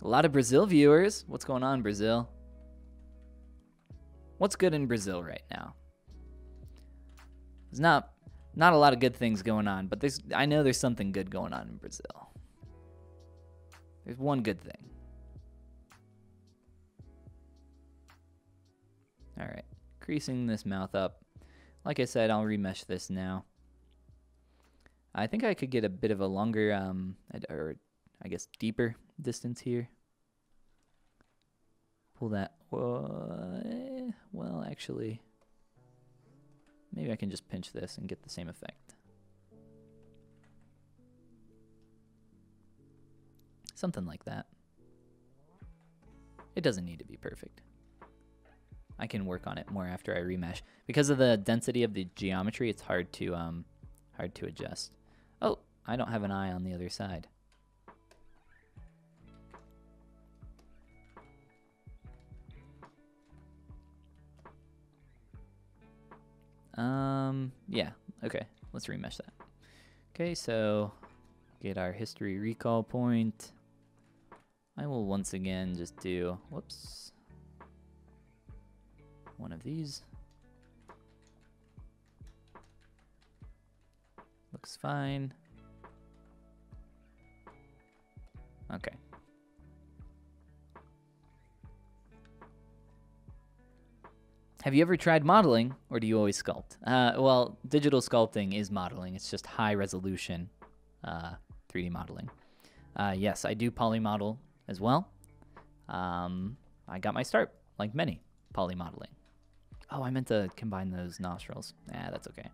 A lot of Brazil viewers. What's going on, Brazil? What's good in Brazil right now? There's not a lot of good things going on, but I know there's something good going on in Brazil. There's one good thing. All right, creasing this mouth up. Like I said, I'll remesh this now. I think I could get a bit of a longer, or I guess deeper distance here. Pull that. Well, actually, maybe I can just pinch this and get the same effect. Something like that. It doesn't need to be perfect. I can work on it more after I remesh. Because of the density of the geometry, it's hard to adjust. Oh, I don't have an eye on the other side. Yeah, okay, let's remesh that. Okay, so get our history recall point. I will once again just do, whoops, one of these. Looks fine. Okay. Have you ever tried modeling, or do you always sculpt? Well, digital sculpting is modeling. It's just high resolution 3D modeling. Yes, I do poly model as well. I got my start, like many, poly modeling. Oh, I meant to combine those nostrils. That's okay.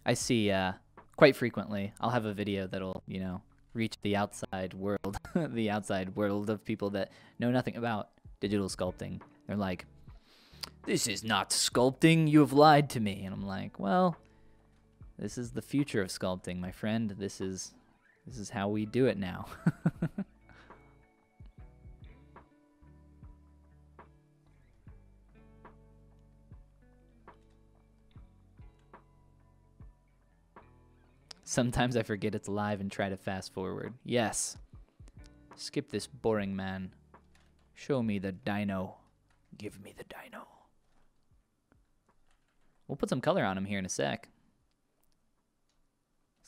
I see quite frequently, I'll have a video that'll, you know, reach the outside world, the outside world of people that know nothing about digital sculpting. They're like, this is not sculpting, you have lied to me. And I'm like, well, this is the future of sculpting, my friend. This is how we do it now. Sometimes I forget it's live and try to fast forward. Yes. Skip this boring man. Show me the dino. Give me the dino. We'll put some color on him here in a sec.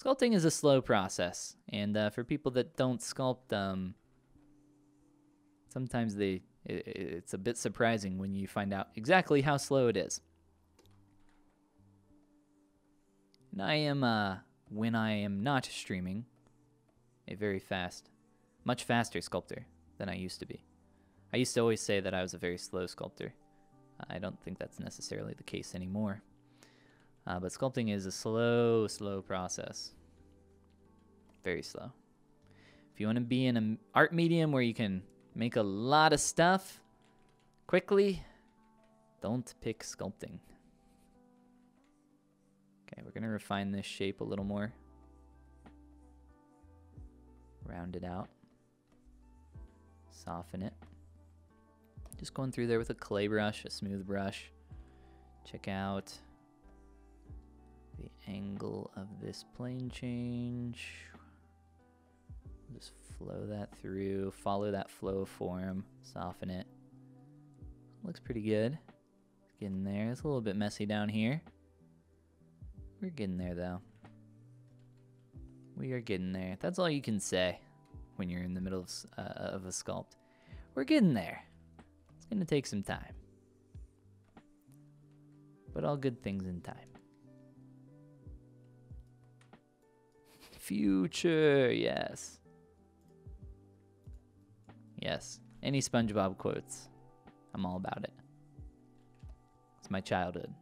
Sculpting is a slow process, and for people that don't sculpt, sometimes it's a bit surprising when you find out exactly how slow it is. And I am, when I am not streaming, a very fast, much faster sculptor than I used to be. I used to always say that I was a very slow sculptor. I don't think that's necessarily the case anymore. But sculpting is a slow, slow process. Very slow. If you want to be in an art medium where you can make a lot of stuff quickly, don't pick sculpting. Okay, we're going to refine this shape a little more. Round it out. Soften it. Just going through there with a clay brush, a smooth brush. Check out the angle of this plane change. Just flow that through, follow that flow of form, soften it. Looks pretty good. It's getting there. It's a little bit messy down here. We're getting there though. We are getting there. That's all you can say when you're in the middle of a sculpt. We're getting there. It's gonna take some time. But all good things in time. Future, yes. Yes, any SpongeBob quotes. I'm all about it. It's my childhood.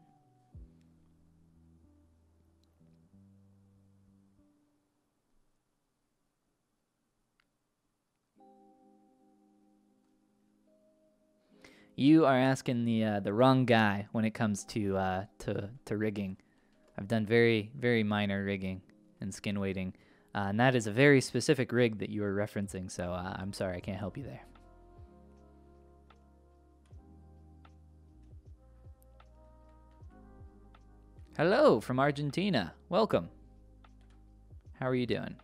You are asking the wrong guy when it comes to rigging. I've done very, very minor rigging and skin weighting. And that is a very specific rig that you are referencing, so I'm sorry, I can't help you there. Hello from Argentina. Welcome. How are you doing?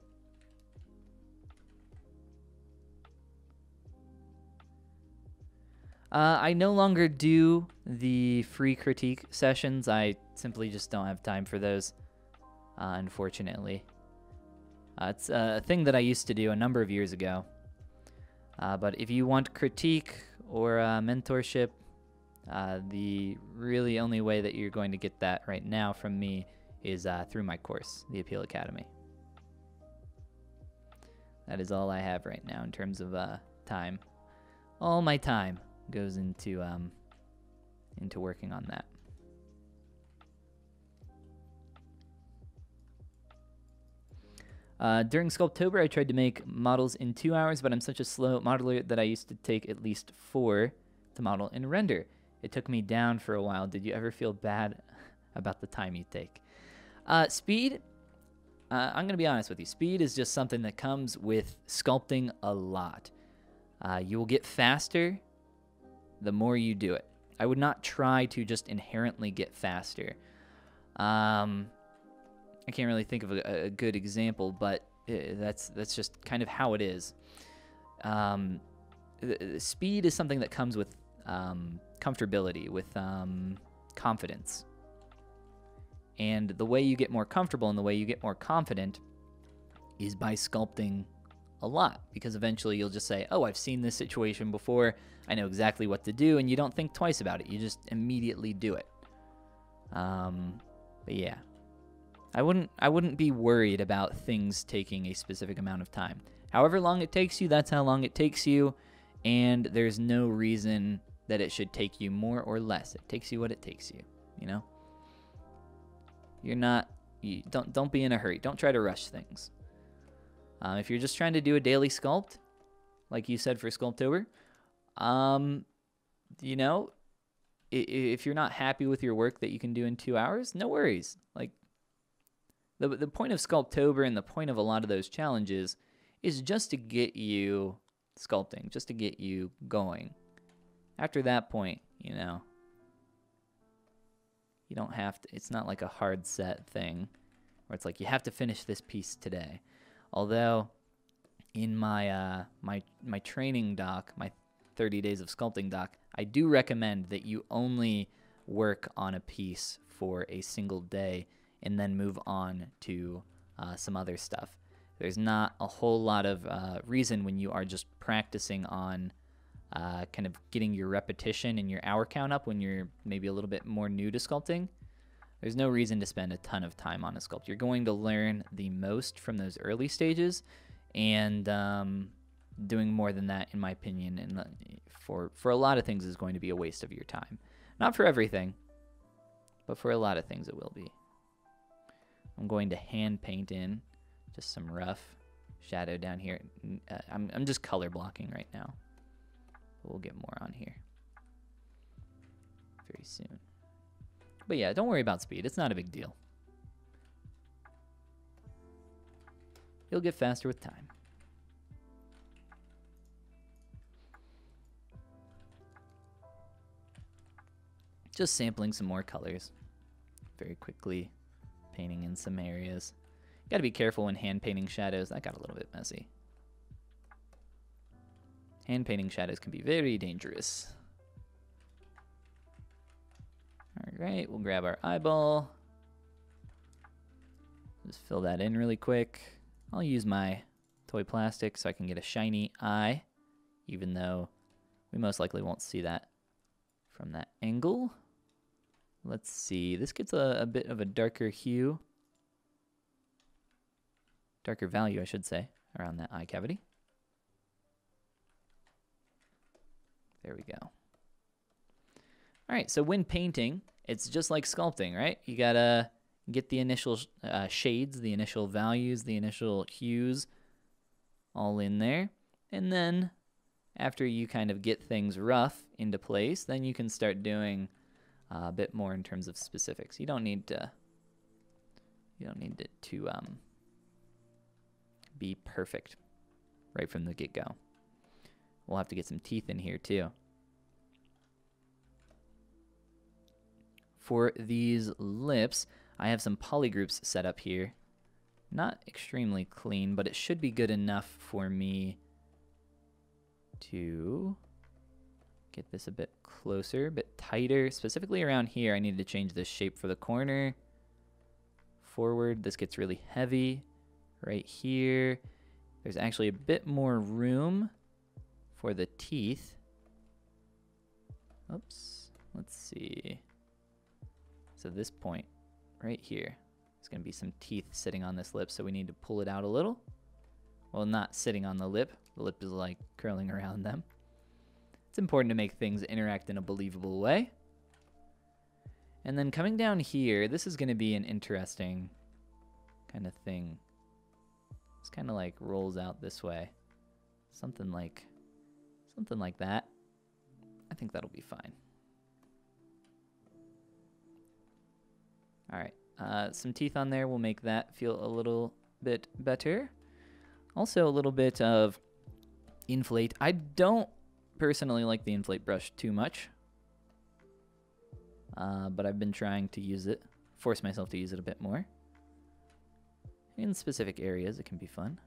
I no longer do the free critique sessions. I simply just don't have time for those, unfortunately. It's a thing that I used to do a number of years ago. But if you want critique or mentorship, the really only way that you're going to get that right now from me is through my course, the Appeal Academy. That is all I have right now in terms of time. All my time goes into working on that. During Sculptober, I tried to make models in 2 hours, but I'm such a slow modeler that I used to take at least 4 to model and render. It took me down for a while. Did you ever feel bad about the time you take? Speed, I'm going to be honest with you. Speed is just something that comes with sculpting a lot. You will get faster the more you do it. I would not try to just inherently get faster. I can't really think of a good example, but that's just kind of how it is. Speed is something that comes with comfortability, with confidence. And the way you get more comfortable and the way you get more confident is by sculpting a lot, because eventually you'll just say, oh, I've seen this situation before. I know exactly what to do, and you don't think twice about it. You just immediately do it. But yeah. I wouldn't be worried about things taking a specific amount of time. However long it takes you, that's how long it takes you, and there's no reason that it should take you more or less. It takes you what it takes you, you know? Don't be in a hurry. Don't try to rush things. If you're just trying to do a daily sculpt, like you said for Sculptober, you know, if you're not happy with your work that you can do in 2 hours, no worries. Like, the point of Sculptober and the point of a lot of those challenges is just to get you sculpting, just to get you going. After that point, you know, you don't have to, it's not like a hard set thing where it's like you have to finish this piece today. Although in my my training doc, my 30 days of sculpting doc, I do recommend that you only work on a piece for a single day and then move on to some other stuff. There's not a whole lot of reason when you are just practicing on kind of getting your repetition and your hour count up when you're maybe a little bit more new to sculpting. There's no reason to spend a ton of time on a sculpt. You're going to learn the most from those early stages, and doing more than that, in my opinion, and for a lot of things is going to be a waste of your time. Not for everything, but for a lot of things it will be. I'm going to hand paint in just some rough shadow down here. I'm just color blocking right now. We'll get more on here very soon. But yeah, don't worry about speed. It's not a big deal. You'll get faster with time. Just sampling some more colors very quickly, painting in some areas. You gotta be careful when hand painting shadows. That got a little bit messy. Hand painting shadows can be very dangerous. All right, we'll grab our eyeball. Just fill that in really quick. I'll use my toy plastic so I can get a shiny eye, even though we most likely won't see that from that angle. Let's see, this gets a bit of a darker hue. Darker value, I should say, around that eye cavity. There we go. All right, so when painting, it's just like sculpting, right? You gotta get the initial shades, the initial values, the initial hues all in there. And then after you kind of get things rough into place, then you can start doing a bit more in terms of specifics. You don't need it to be perfect right from the get-go. We'll have to get some teeth in here too. For these lips, I have some polygroups set up here. Not extremely clean, but it should be good enough for me to get this a bit closer, a bit tighter. Specifically around here, I need to change the shape for the corner. Forward, this gets really heavy. Right here, there's actually a bit more room for the teeth. Oops, let's see. So this point right here, there's gonna be some teeth sitting on this lip, so we need to pull it out a little. Well, not sitting on the lip is like curling around them. It's important to make things interact in a believable way. And then coming down here, this is gonna be an interesting kind of thing. It's kind of like rolls out this way. Something like that. I think that'll be fine. All right, some teeth on there will make that feel a little bit better. Also a little bit of inflate. I don't personally like the inflate brush too much, but I've been trying to use it, force myself to use it a bit more. In specific areas, it can be fun.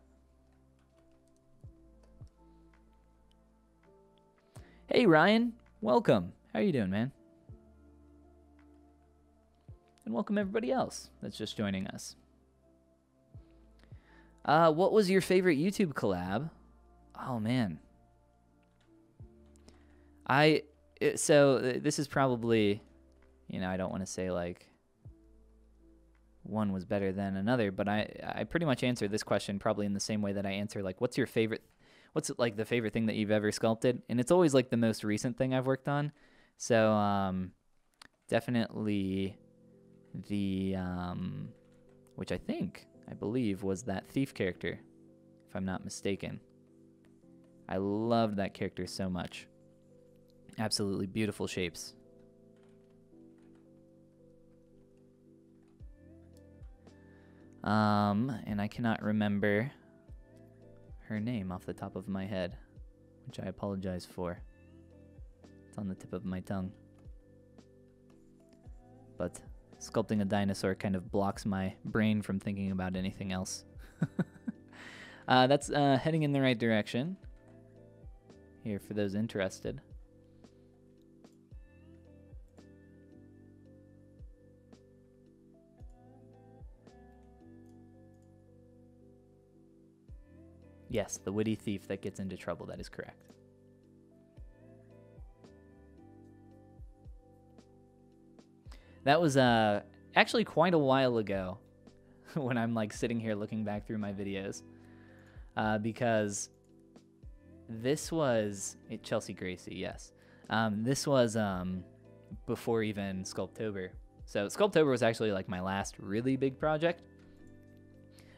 Hey, Ryan. Welcome. How are you doing, man? And welcome everybody else that's just joining us. What was your favorite YouTube collab? Oh, man. So this is probably, you know, I don't want to say like one was better than another, but I pretty much answer this question probably in the same way that I answer like, what's like the favorite thing that you've ever sculpted? And it's always like the most recent thing I've worked on. So definitely the which I believe was that thief character, if I'm not mistaken. I loved that character so much. Absolutely beautiful shapes. And I cannot remember her name off the top of my head, which I apologize for. It's on the tip of my tongue. But sculpting a dinosaur kind of blocks my brain from thinking about anything else. That's heading in the right direction here for those interested. Yes, the witty thief that gets into trouble, that is correct. That was actually quite a while ago when I'm like sitting here looking back through my videos, because this was Chelsea Gracie, yes. This was before even Sculptober. So Sculptober was actually like my last really big project.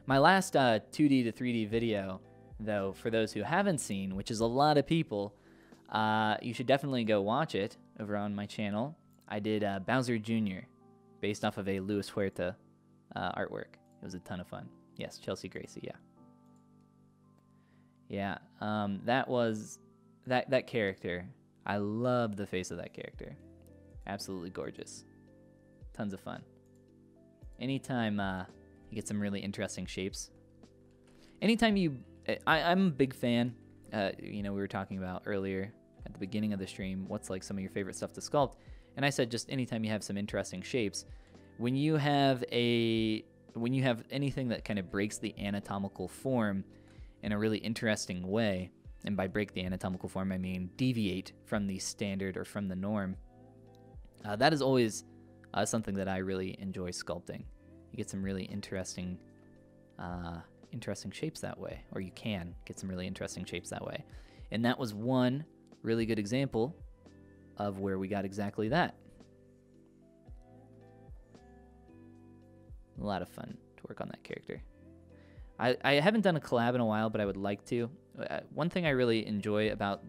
My last 2D to 3D video, though, for those who haven't seen, which is a lot of people, you should definitely go watch it over on my channel. I did Bowser Jr. based off of a Luis Huerta artwork. It was a ton of fun. Yes, Chelsea Gracie, yeah. Yeah, that was, that character, I love the face of that character. Absolutely gorgeous. Tons of fun. Anytime you get some really interesting shapes. Anytime you, I'm a big fan, you know, we were talking about earlier at the beginning of the stream, what's like some of your favorite stuff to sculpt. And I said just anytime you have some interesting shapes, when you have anything that kind of breaks the anatomical form in a really interesting way, and by break the anatomical form, I mean deviate from the standard or from the norm, that is always something that I really enjoy sculpting. You get some really interesting shapes that way, or you can get some really interesting shapes that way. And that was one really good example of where we got exactly that. A lot of fun to work on that character. I haven't done a collab in a while, but I would like to. One thing I really enjoy about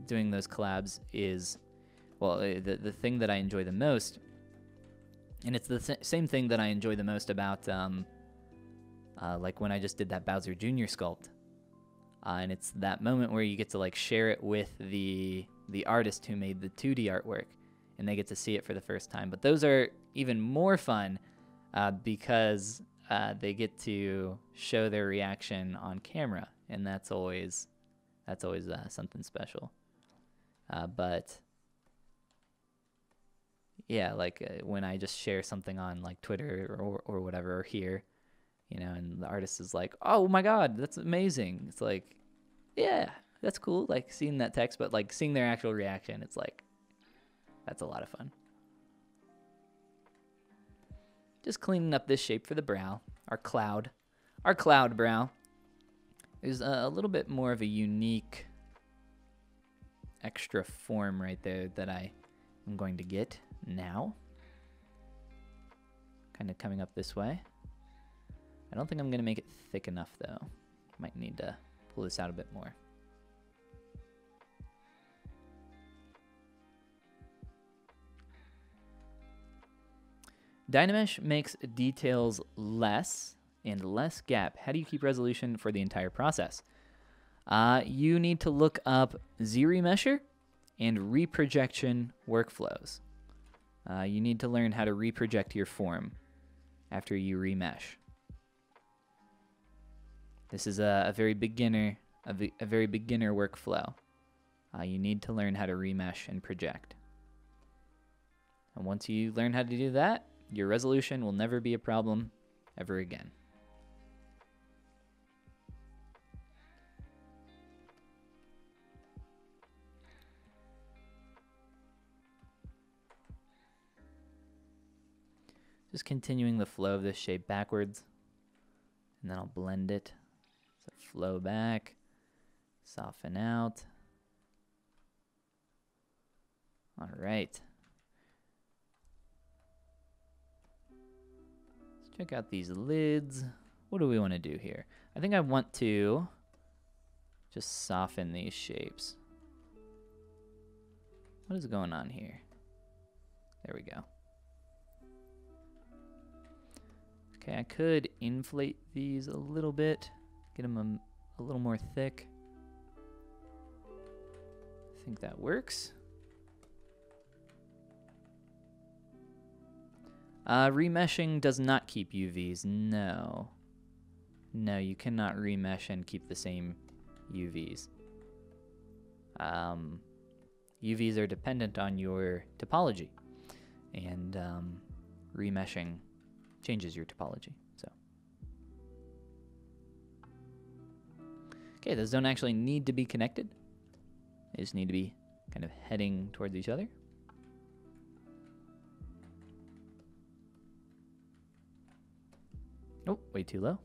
doing those collabs is, well, the thing that I enjoy the most, and it's the same thing that I enjoy the most about, like when I just did that Bowser Jr. sculpt, and it's that moment where you get to like share it with the artist who made the 2D artwork, and they get to see it for the first time. But those are even more fun because they get to show their reaction on camera, and that's always something special. But yeah, like when I just share something on like Twitter or whatever, or here, you know, and the artist is like, "Oh my God, that's amazing!" It's like, yeah, that's cool. Like seeing that text, but like seeing their actual reaction, it's like, that's a lot of fun. Just cleaning up this shape for the brow, our cloud brow. There's a little bit more of a unique extra form right there that I am going to get now. Kind of coming up this way. I don't think I'm going to make it thick enough though. Might need to pull this out a bit more. Dynamesh makes details less and less gap. How do you keep resolution for the entire process? You need to look up Z-remesher and reprojection workflows. You need to learn how to reproject your form after you remesh. This is a very beginner workflow. You need to learn how to remesh and project. And once you learn how to do that, your resolution will never be a problem ever again. Just continuing the flow of this shape backwards, and then I'll blend it. So flow back, soften out. All right. Let's check out these lids. What do we want to do here? I think I want to just soften these shapes. What is going on here? There we go. Okay, I could inflate these a little bit, get them a little more thick. I think that works. Remeshing does not keep UVs, no. No, you cannot remesh and keep the same UVs. UVs are dependent on your topology, and remeshing changes your topology. So, okay, those don't actually need to be connected. They just need to be kind of heading towards each other. Oh, way too low.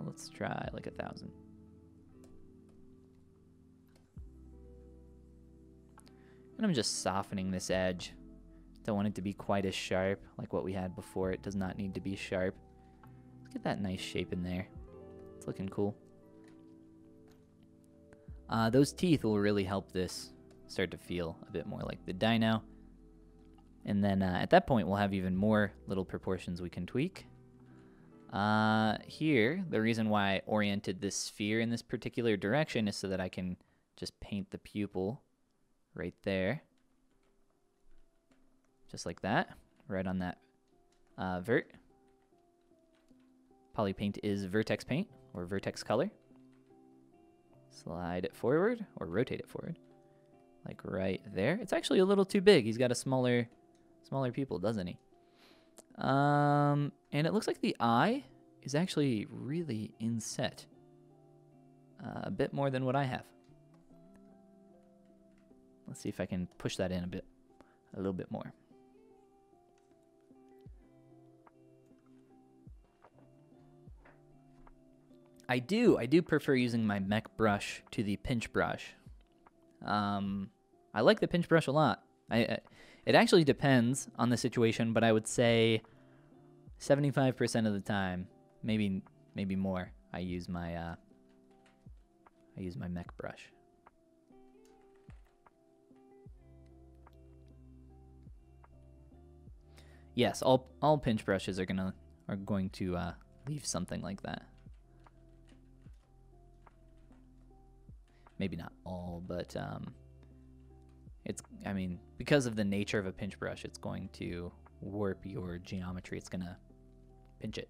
Let's try like 1,000. And I'm just softening this edge. Don't want it to be quite as sharp like what we had before. It does not need to be sharp. Let's get that nice shape in there. It's looking cool. Those teeth will really help this start to feel a bit more like the Dino. And then at that point, we'll have even more little proportions we can tweak. Here, the reason why I oriented this sphere in this particular direction is so that I can just paint the pupil right there. Just like that, right on that vert. Polypaint is vertex paint, or vertex color. Slide it forward, or rotate it forward, like right there. It's actually a little too big. He's got a smaller pupil, doesn't he? And it looks like the eye is actually really inset. A bit more than what I have. Let's see if I can push that in a little bit more. I do prefer using my mech brush to the pinch brush. I like the pinch brush a lot. It actually depends on the situation, but I would say 75% of the time, maybe more, I use my mech brush. Yes, all pinch brushes are going to leave something like that. Maybe not all, but I mean, because of the nature of a pinch brush, it's going to warp your geometry. It's going to pinch it.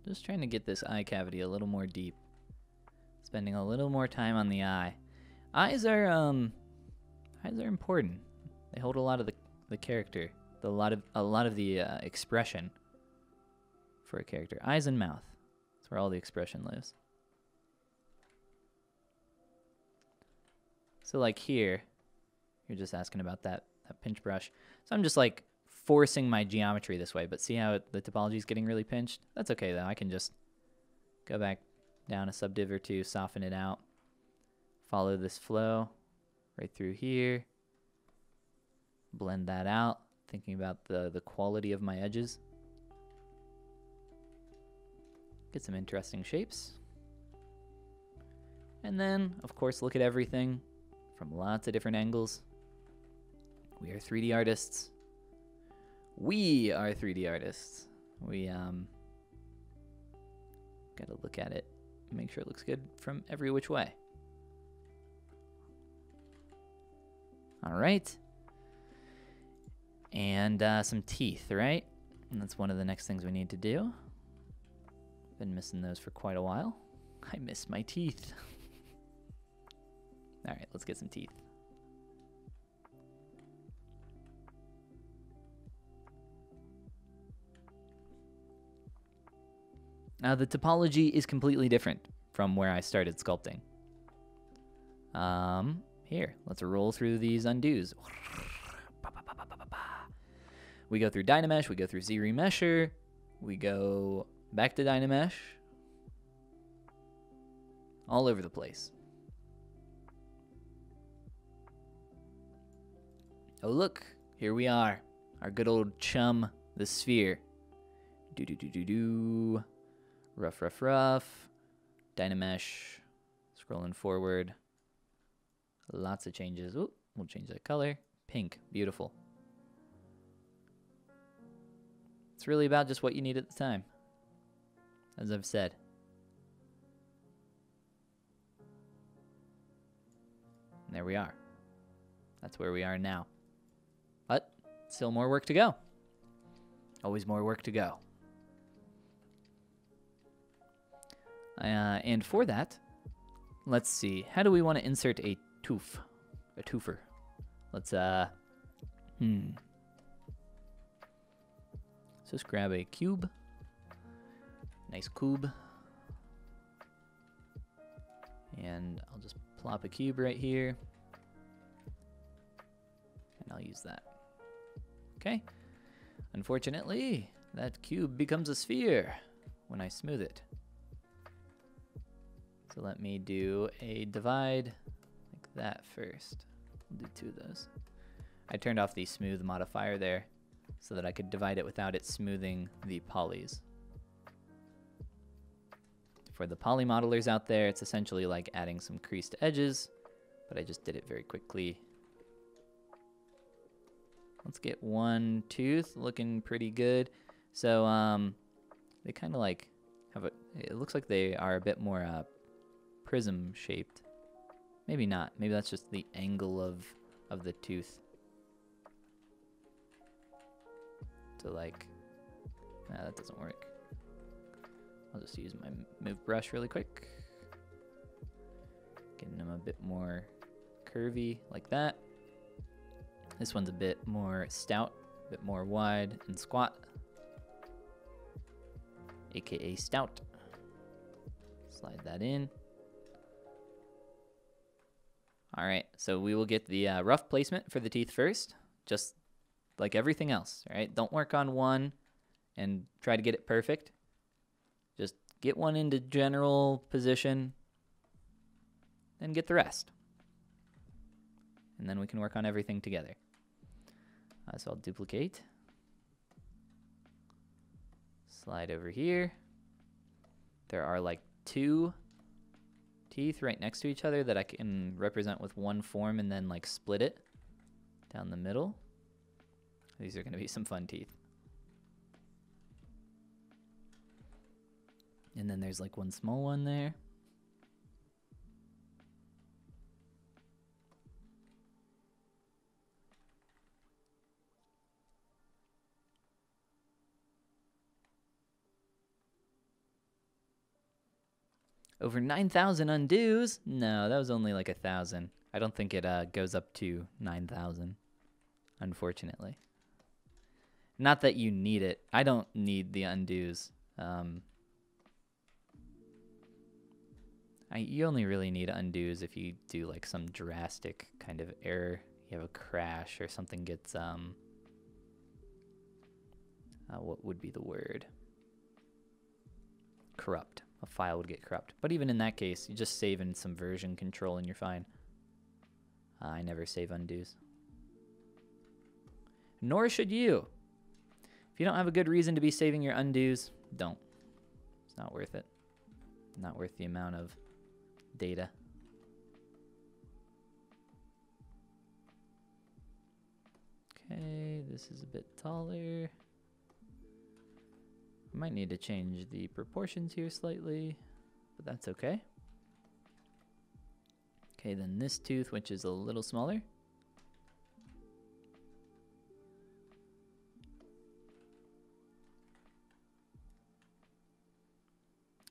Just trying to get this eye cavity a little more deep. Spending a little more time on the eye. Eyes are important. They hold a lot of the character, a lot of the expression for a character. Eyes and mouth. That's where all the expression lives. So like here, you're just asking about that pinch brush. So I'm just like forcing my geometry this way, but see how the topology is getting really pinched? That's okay though. I can just go back down a subdiv or two, soften it out, follow this flow right through here, blend that out, thinking about the quality of my edges. Get some interesting shapes. And then, of course, look at everything from lots of different angles. We are 3D artists. We are 3D artists. We gotta look at it, make sure it looks good from every which way. All right. And some teeth, right? And that's one of the next things we need to do. Been missing those for quite a while. I miss my teeth. All right, let's get some teeth. Now the topology is completely different from where I started sculpting. Here, let's roll through these undos. We go through Dynamesh, we go through Z-Remesher, we go back to Dynamesh. All over the place. Oh look, here we are. Our good old chum, the sphere. Do. Rough. Dynamesh. Scrolling forward. Lots of changes. Ooh, we'll change that color. Pink. Beautiful. It's really about just what you need at the time, as I've said. And there we are. That's where we are now. But still more work to go. Always more work to go. And for that, let's see. How do we want to insert a tooth? A twofer. Let's, let's just grab a cube. Nice cube. And I'll just plop a cube right here. And I'll use that. Okay. Unfortunately, that cube becomes a sphere when I smooth it. So let me do a divide like that first. We'll do 2 of those. I turned off the smooth modifier there so that I could divide it without it smoothing the polys. For the poly modelers out there, it's essentially like adding some creased edges, but I just did it very quickly. Let's get one tooth looking pretty good. So they kind of like have a, it looks like they are a bit more prism shaped. Maybe not. Maybe that's just the angle of the tooth. So like, nah, that doesn't work. I'll just use my move brush really quick. Getting them a bit more curvy like that. This one's a bit more stout, a bit more wide and squat, aka stout. Slide that in. All right, so we will get the rough placement for the teeth first, just like everything else, all right? Don't work on one and try to get it perfect. Just get one into general position and get the rest. And then we can work on everything together. So I'll duplicate. Slide over here. There are like 2 teeth right next to each other that I can represent with one form and then like split it down the middle. These are going to be some fun teeth. And then there's like one small one there. Over 9,000 undos? No, that was only like 1,000. I don't think it goes up to 9,000, unfortunately. Not that you need it. I don't need the undos. You only really need undos if you do like some drastic kind of error. You have a crash or something gets, what would be the word? Corrupt. A file would get corrupt. But even in that case, you just save in some version control and you're fine. I never save undos. Nor should you. If you don't have a good reason to be saving your undos, don't. It's not worth it. Not worth the amount of data. Okay, this is a bit taller. I might need to change the proportions here slightly, but that's okay. Okay, then this tooth, which is a little smaller.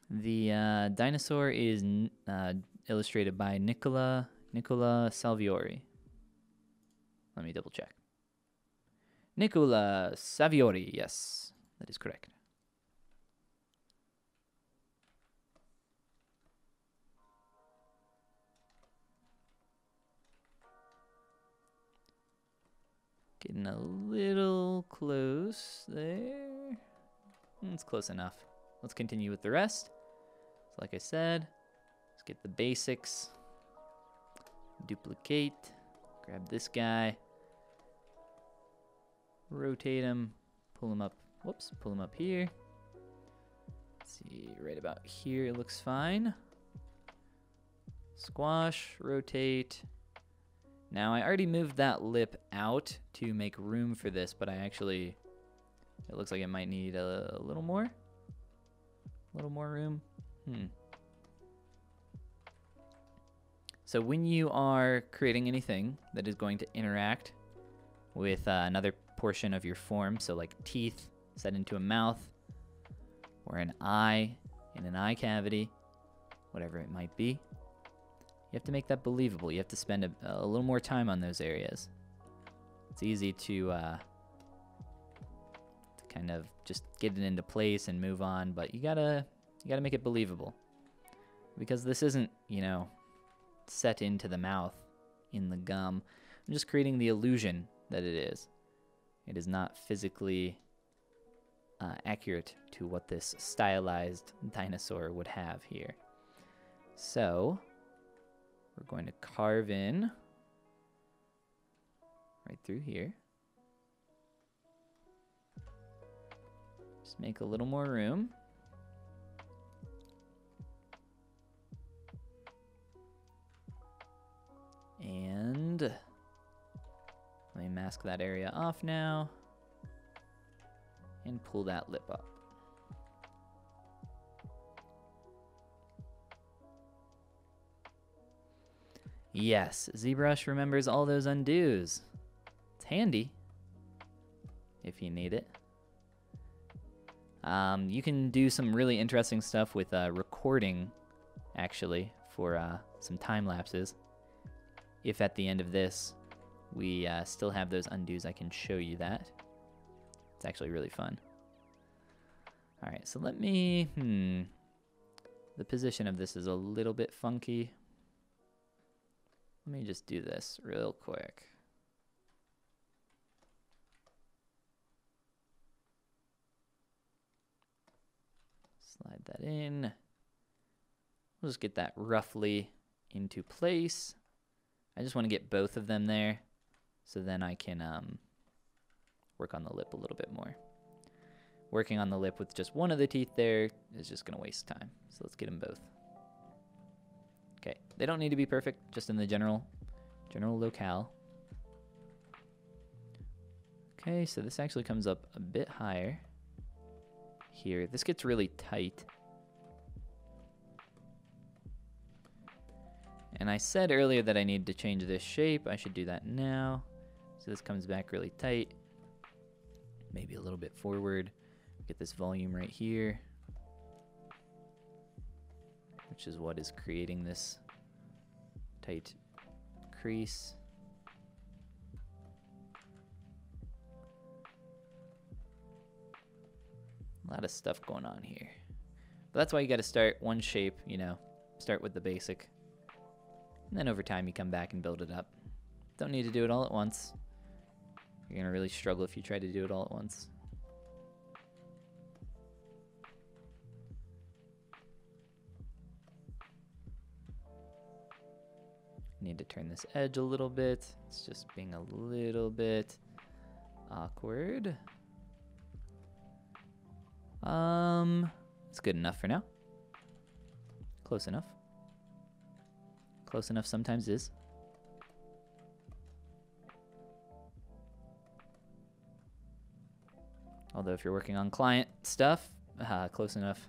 The dinosaur is illustrated by Nicola Saviori. Let me double check. Nicola Saviori, yes, that is correct. Getting a little close there. It's close enough. Let's continue with the rest. So like I said, let's get the basics. Duplicate. Grab this guy. rotate them, pull them up. Whoops, pull them up here. Let's see, right about here it looks fine. Squash, rotate. Now I already moved that lip out to make room for this, but it looks like it might need a little more. A little more room. So when you are creating anything that is going to interact with another portion of your form, so like teeth set into a mouth, or an eye in an eye cavity, whatever it might be, you have to make that believable. You have to spend a little more time on those areas. It's easy to kind of just get it into place and move on, but you gotta make it believable, because this isn't, you know, set into the mouth in the gum. I'm just creating the illusion that it is. It is not physically accurate to what this stylized dinosaur would have here. So we're going to carve in right through here. Just make a little more room. And let me mask that area off now and pull that lip up. Yes, Zbrush remembers all those undos. It's handy if you need it. You can do some really interesting stuff with recording, actually, for some time lapses. If at the end of this we still have those undos, I can show you that. It's actually really fun. All right, so let me, the position of this is a little bit funky. Let me just do this real quick. Slide that in. We'll just get that roughly into place. I just want to get both of them there, so then I can work on the lip a little bit more. Working on the lip with just one of the teeth there is just going to waste time. So let's get them both. Okay, they don't need to be perfect, just in the general locale. Okay, so this actually comes up a bit higher here. This gets really tight. And I said earlier that I need to change this shape. I should do that now. So this comes back really tight. Maybe a little bit forward. Get this volume right here, which is what is creating this tight crease. A lot of stuff going on here. But that's why you got to start one shape, you know, start with the basic. And then over time you come back and build it up. Don't need to do it all at once. You're going to really struggle if you try to do it all at once. Need to turn this edge a little bit. It's just being a little bit awkward. It's good enough for now. Close enough. Close enough sometimes is. Although if you're working on client stuff, close enough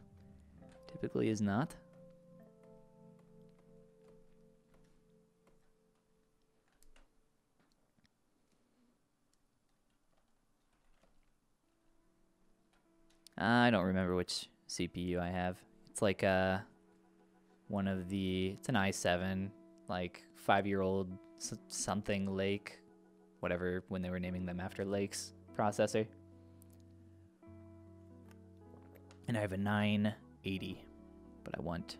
typically is not. I don't remember which CPU I have. It's like one of the, it's an i7, like 5-year-old something Lake, whatever, when they were naming them after lakes processor. And I have a 980, but I want,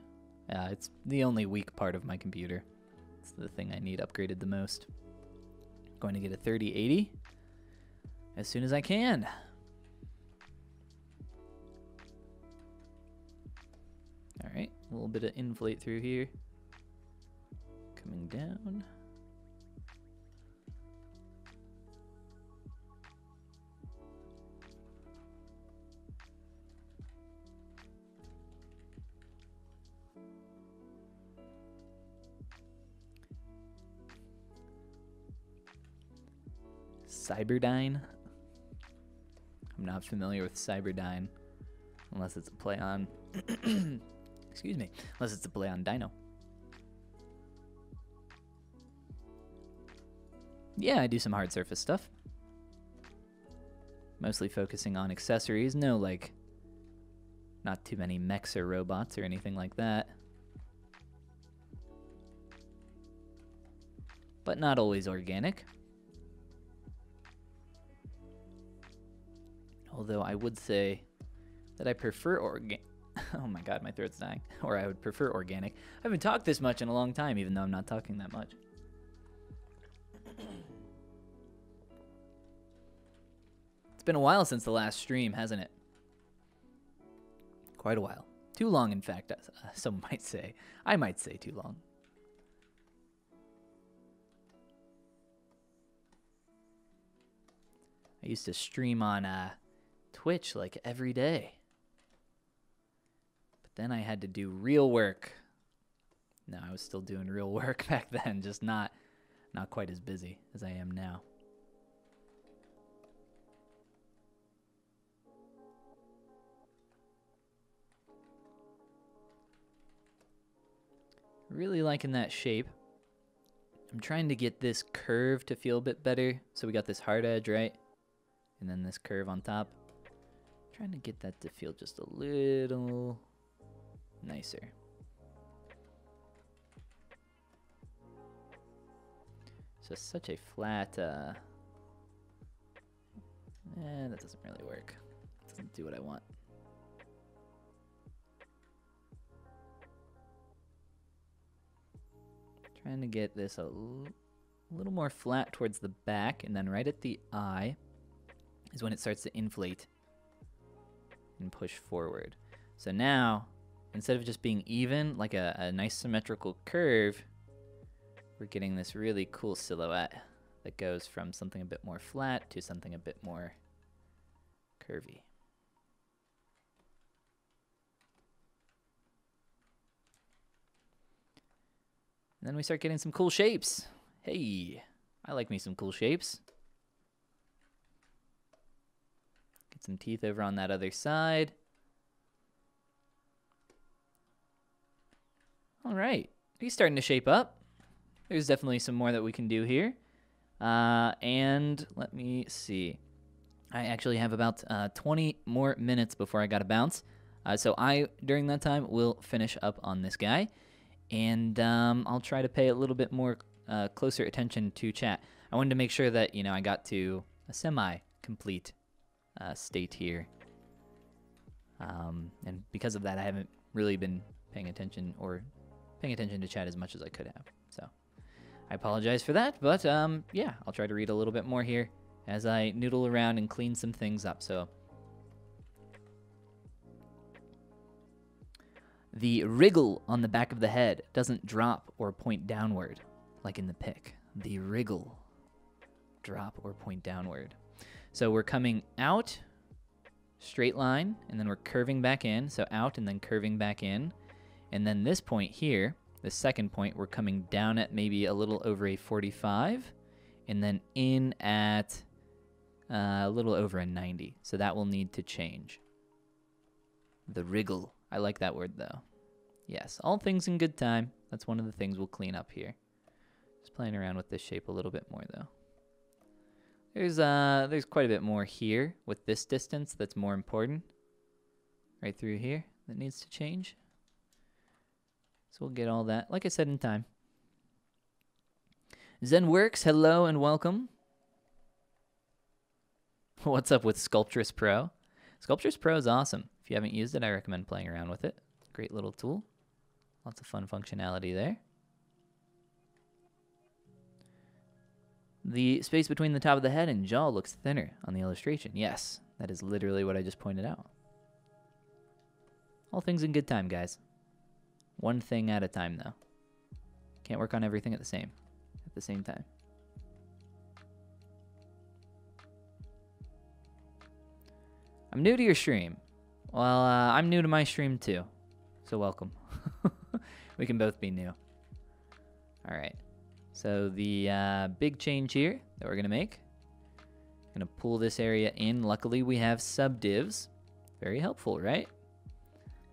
it's the only weak part of my computer. It's the thing I need upgraded the most. Going to get a 3080 as soon as I can. All right, a little bit of inflate through here. Coming down. Cyberdyne. I'm not familiar with Cyberdyne, unless it's a play on, excuse me, unless it's a play on Dino. Yeah, I do some hard surface stuff. Mostly focusing on accessories. No, like, not too many mechs or robots or anything like that. But not always organic. Although I would say that I prefer oh my god, my throat's dying. Or I would prefer organic. I haven't talked this much in a long time, even though I'm not talking that much. It's been a while since the last stream, hasn't it? Quite a while. Too long, in fact, some might say. I might say too long. I used to stream on Twitch like every day. But then I had to do real work. No, I was still doing real work back then, just not quite as busy as I am now. Really liking that shape. I'm trying to get this curve to feel a bit better. So we got this hard edge, right? And then this curve on top. Trying to get that to feel just a little nicer. It's just such a flat, that doesn't really work. Doesn't do what I want. Trying to get this a little more flat towards the back, and then right at the eye is when it starts to inflate and push forward. So now, instead of just being even, like a nice symmetrical curve, we're getting this really cool silhouette that goes from something a bit more flat to something a bit more curvy. And then we start getting some cool shapes. Hey, I like me some cool shapes. Get some teeth over on that other side. All right, he's starting to shape up. There's definitely some more that we can do here. And let me see. I actually have about 20 more minutes before I gotta bounce. So during that time, will finish up on this guy. And I'll try to pay a little bit more closer attention to chat. I wanted to make sure that, I got to a semi-complete state here. And because of that, I haven't really been paying attention to chat as much as I could have. So I apologize for that, but yeah, I'll try to read a little bit more here as I noodle around and clean some things up. So the wriggle on the back of the head doesn't drop or point downward like in the pic. The wriggle, drop or point downward. So we're coming out, straight line, and then we're curving back in. So out and then curving back in. And then this point here, the second point, we're coming down at maybe a little over a 45, and then in at a little over a 90. So that will need to change. The wriggle. I like that word though. Yes, all things in good time. That's one of the things we'll clean up here. Just playing around with this shape a little bit more though. There's quite a bit more here with this distance that's more important. Right through here that needs to change. So we'll get all that, like I said, in time. ZenWorks, hello and welcome. What's up with Sculptress Pro? Sculptress Pro is awesome. If you haven't used it, I recommend playing around with it. It's a great little tool. Lots of fun functionality there. The space between the top of the head and jaw looks thinner on the illustration. Yes, that is literally what I just pointed out. All things in good time, guys. One thing at a time, though. Can't work on everything at the same time. I'm new to your stream. Well, I'm new to my stream too. So welcome. We can both be new. All right. So the big change here that we're going to make Gonna pull this area in. Luckily, we have subdivs. Very helpful, right?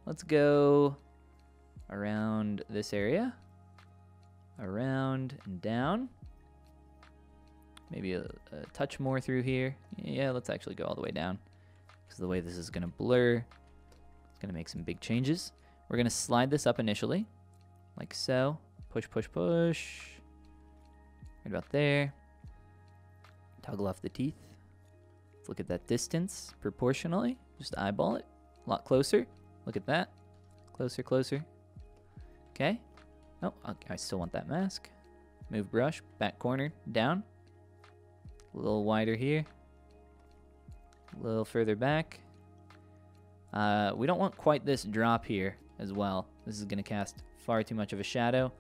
Let's go around this area. Around and down. Maybe a touch more through here. Yeah, let's actually go all the way down. Because the way this is gonna blur, it's gonna make some big changes. We're gonna slide this up initially, like so. Push, push, push. Right about there. Toggle off the teeth. Let's look at that distance proportionally. Just eyeball it. A lot closer. Look at that. Closer, closer. Okay. Oh, okay, I still want that mask. Move brush, back corner, down. A little wider here. A little further back. We don't want quite this drop here as well. This is going to cast far too much of a shadow.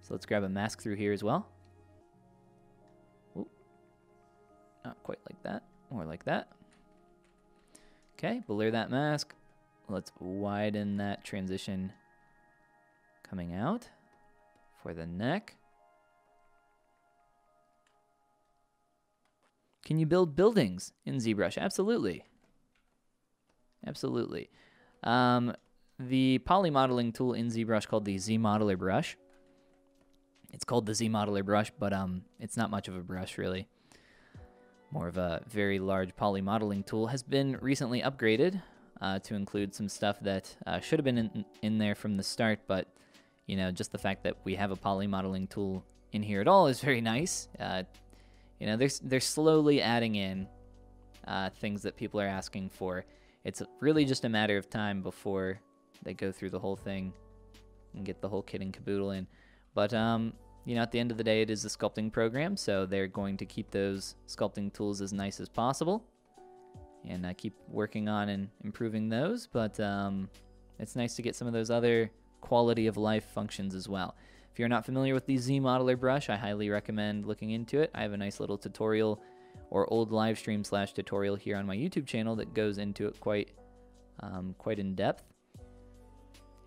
So let's grab a mask through here as well. Ooh. Not quite like that. More like that. Okay, blur that mask. Let's widen that transition coming out for the neck. Can you build buildings in ZBrush? Absolutely. Absolutely. The poly modeling tool in ZBrush called the ZModeler brush. It's called the ZModeler brush, but it's not much of a brush, really. More of a very large poly modeling tool. Has been recently upgraded to include some stuff that should have been in there from the start, but you know, just the fact that we have a poly modeling tool in here at all is very nice. You know, they're slowly adding in things that people are asking for. It's really just a matter of time before they go through the whole thing and get the whole kit and caboodle in. But, you know, at the end of the day, it is a sculpting program, so they're going to keep those sculpting tools as nice as possible and keep working on and improving those. But it's nice to get some of those other quality of life functions as well. If you're not familiar with the ZModeler brush, I highly recommend looking into it. I have a nice little tutorial or old live stream / tutorial here on my YouTube channel that goes into it quite in depth.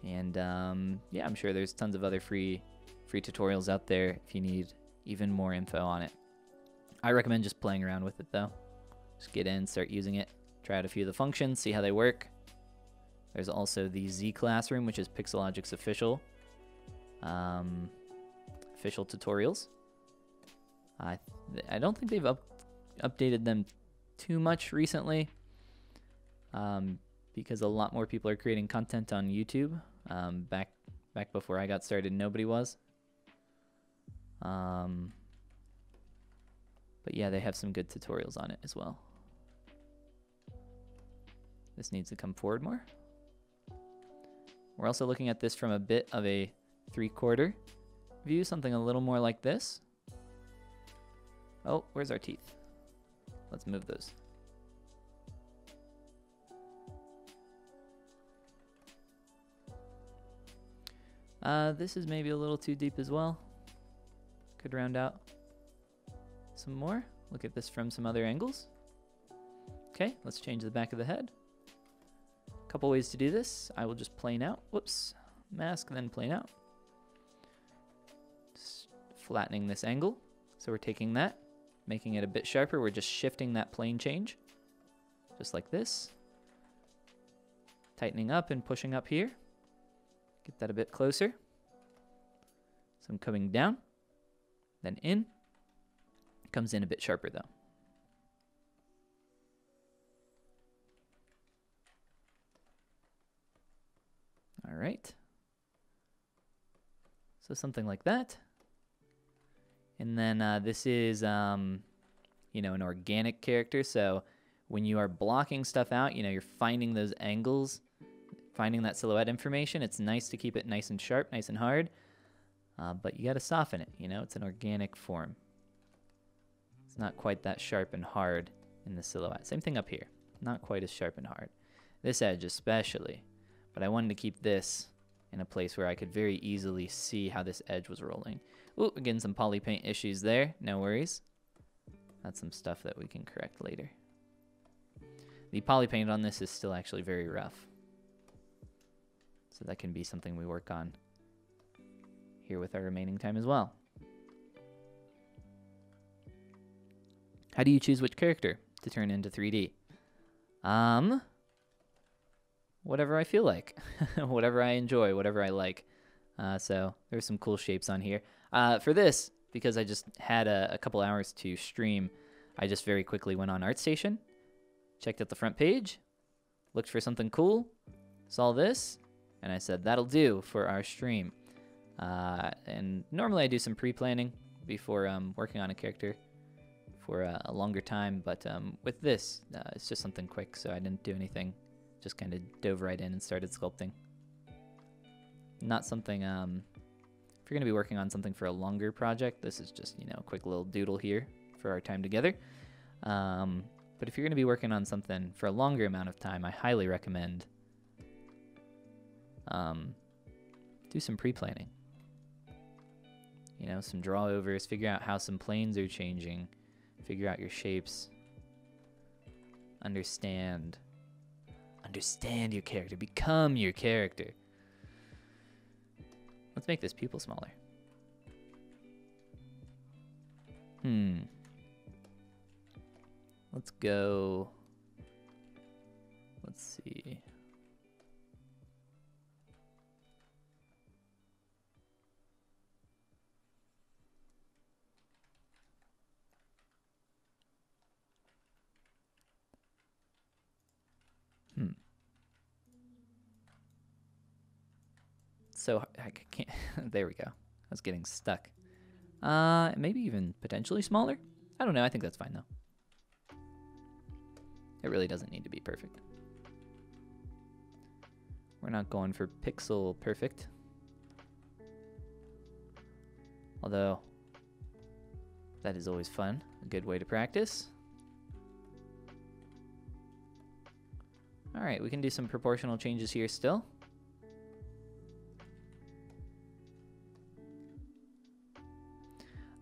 And yeah, I'm sure there's tons of other free tutorials out there if you need even more info on it. I recommend just playing around with it though. Just get in, start using it, try out a few of the functions, see how they work. There's also the Z Classroom, which is Pixelogic's official tutorials. I don't think they've updated them too much recently, because a lot more people are creating content on YouTube. Back before I got started, nobody was. But yeah, they have some good tutorials on it as well. This needs to come forward more. We're also looking at this from a bit of a 3/4 view, something a little more like this. Oh, where's our teeth? Let's move those. This is maybe a little too deep as well. Could round out some more. Look at this from some other angles. Okay, let's change the back of the head. Couple ways to do this. I will just plane out. Whoops. Mask, then plane out. Just flattening this angle. So we're taking that, making it a bit sharper. We're just shifting that plane change. Just like this. Tightening up and pushing up here. Get that a bit closer. So I'm coming down, then in. Comes in a bit sharper though. All right. So something like that. And then this is, you know, an organic character. So when you are blocking stuff out, you know, you're finding those angles, finding that silhouette information. It's nice to keep it nice and sharp, nice and hard. But you got to soften it, you know, it's an organic form. It's not quite that sharp and hard in the silhouette. Same thing up here, not quite as sharp and hard. This edge especially, but I wanted to keep this in a place where I could very easily see how this edge was rolling. Ooh, we're getting some poly paint issues there, no worries. That's some stuff that we can correct later. The poly paint on this is still actually very rough. So that can be something we work on here with our remaining time as well. How do you choose which character to turn into 3D? Whatever I feel like, whatever I enjoy, whatever I like. So there's some cool shapes on here. For this, because I just had a couple hours to stream, I just very quickly went on ArtStation, checked out the front page, looked for something cool, saw this, and I said, that'll do for our stream. And normally I do some pre-planning before working on a character for a longer time, but with this, it's just something quick, so I didn't do anything. Just kind of dove right in and started sculpting. Not something, if you're going to be working on something for a longer project, this is just, you know, a quick little doodle here for our time together. But if you're going to be working on something for a longer amount of time, I highly recommend do some pre-planning. You know, some draw-overs, figure out how some planes are changing, figure out your shapes, understand your character, become your character. Let's make this pupil smaller. Let's go, let's see. So I can't, there we go. I was getting stuck. Maybe even potentially smaller? I don't know, I think that's fine though. It really doesn't need to be perfect. We're not going for pixel perfect. Although, that is always fun, a good way to practice. All right, we can do some proportional changes here still.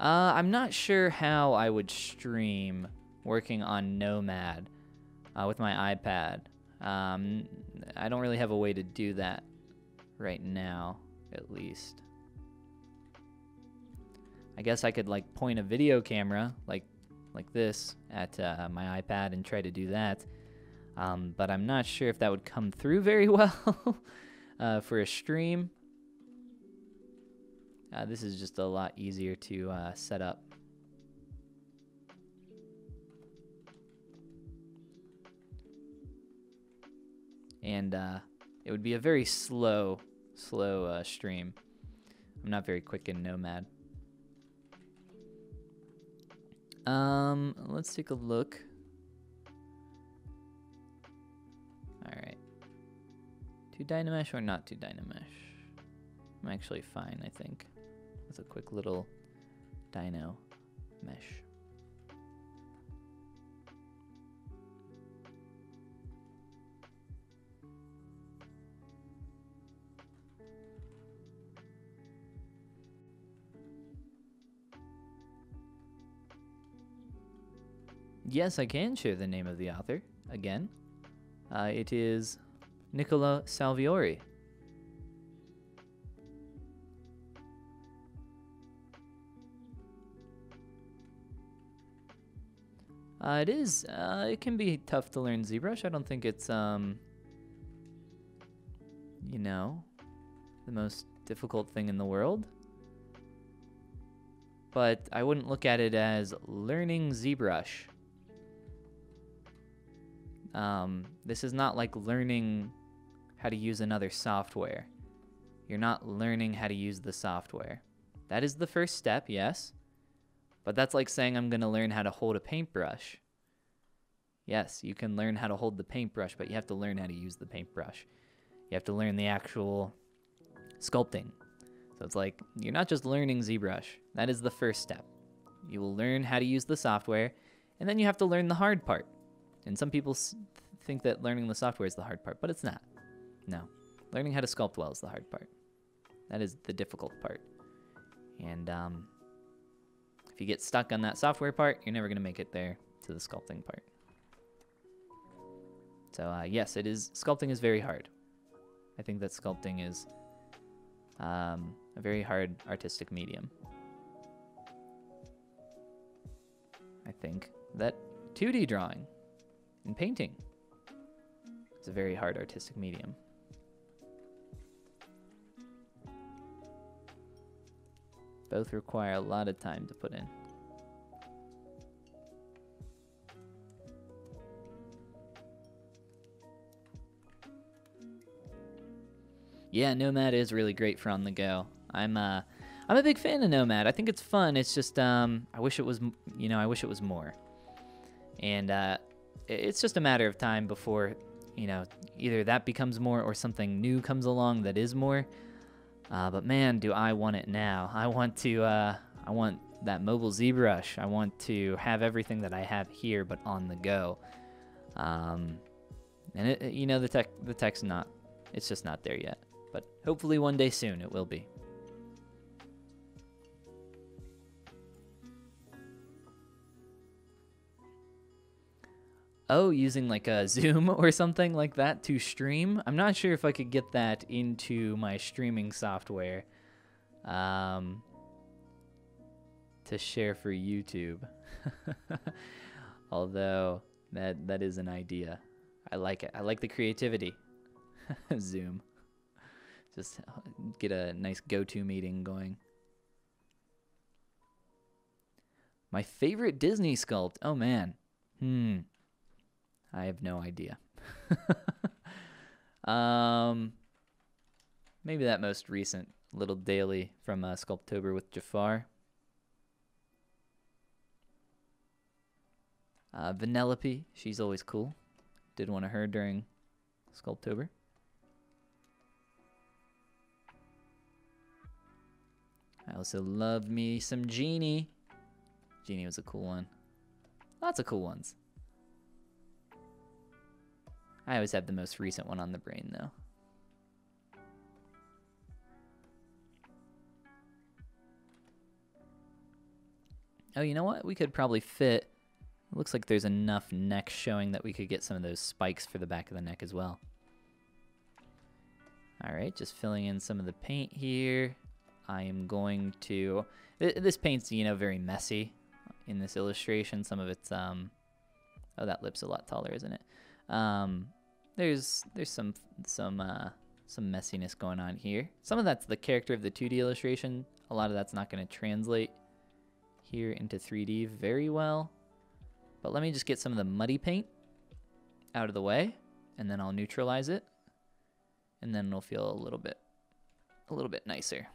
I'm not sure how I would stream working on Nomad with my iPad. I don't really have a way to do that right now, at least. I guess I could like point a video camera like this at my iPad and try to do that. But I'm not sure if that would come through very well for a stream. This is just a lot easier to set up. And it would be a very slow stream. I'm not very quick in Nomad. Let's take a look. All right. To Dynamesh or not to Dynamesh? I'm actually fine, I think, with a quick little Dino mesh. Yes, I can share the name of the author again. It is Nicola Saviori. It is. It can be tough to learn ZBrush. I don't think it's, you know, the most difficult thing in the world. But I wouldn't look at it as learning ZBrush. This is not like learning how to use another software. You're not learning how to use the software. That is the first step, yes. But that's like saying I'm going to learn how to hold a paintbrush. Yes, you can learn how to hold the paintbrush, but you have to learn how to use the paintbrush. You have to learn the actual sculpting. So it's like, you're not just learning ZBrush. That is the first step. You will learn how to use the software, and then you have to learn the hard part. And some people think that learning the software is the hard part, but it's not. No. Learning how to sculpt well is the hard part. That is the difficult part. And if you get stuck on that software part, you're never going to make it there to the sculpting part. So yes, it is. Sculpting is very hard. I think that sculpting is a very hard artistic medium. I think. that 2D drawing and painting is a very hard artistic medium. Both require a lot of time to put in. Yeah, Nomad is really great for on the go. I'm a big fan of Nomad. I think it's fun. It's just I wish it was, I wish it was more. And it's just a matter of time before, either that becomes more or something new comes along that is more. But man, do I want it now. I want that mobile ZBrush. I want to have everything that I have here, but on the go. And the tech's not, it's just not there yet. But hopefully one day soon it will be. Oh, using like a Zoom or something like that to stream. I'm not sure if I could get that into my streaming software to share for YouTube. Although that is an idea. I like it. I like the creativity. Zoom. Just get a nice go-to meeting going. My favorite Disney sculpt. Oh man. I have no idea. Maybe that most recent little daily from Sculptober with Jafar. Vanellope, she's always cool. Did one of her during Sculptober. I also love me some Genie. Genie was a cool one. Lots of cool ones. I always have the most recent one on the brain, though. Oh, you know what? We could probably fit... It looks like there's enough neck showing that we could get some of those spikes for the back of the neck as well. Alright, just filling in some of the paint here. I am going to... This paint's, very messy in this illustration. Some of it's... Oh, that lip's a lot taller, isn't it? There's some messiness going on here. Some of that's the character of the 2D illustration. A lot of that's not going to translate here into 3D very well. But let me just get some of the muddy paint out of the way, and then I'll neutralize it, and then it'll feel a little bit nicer.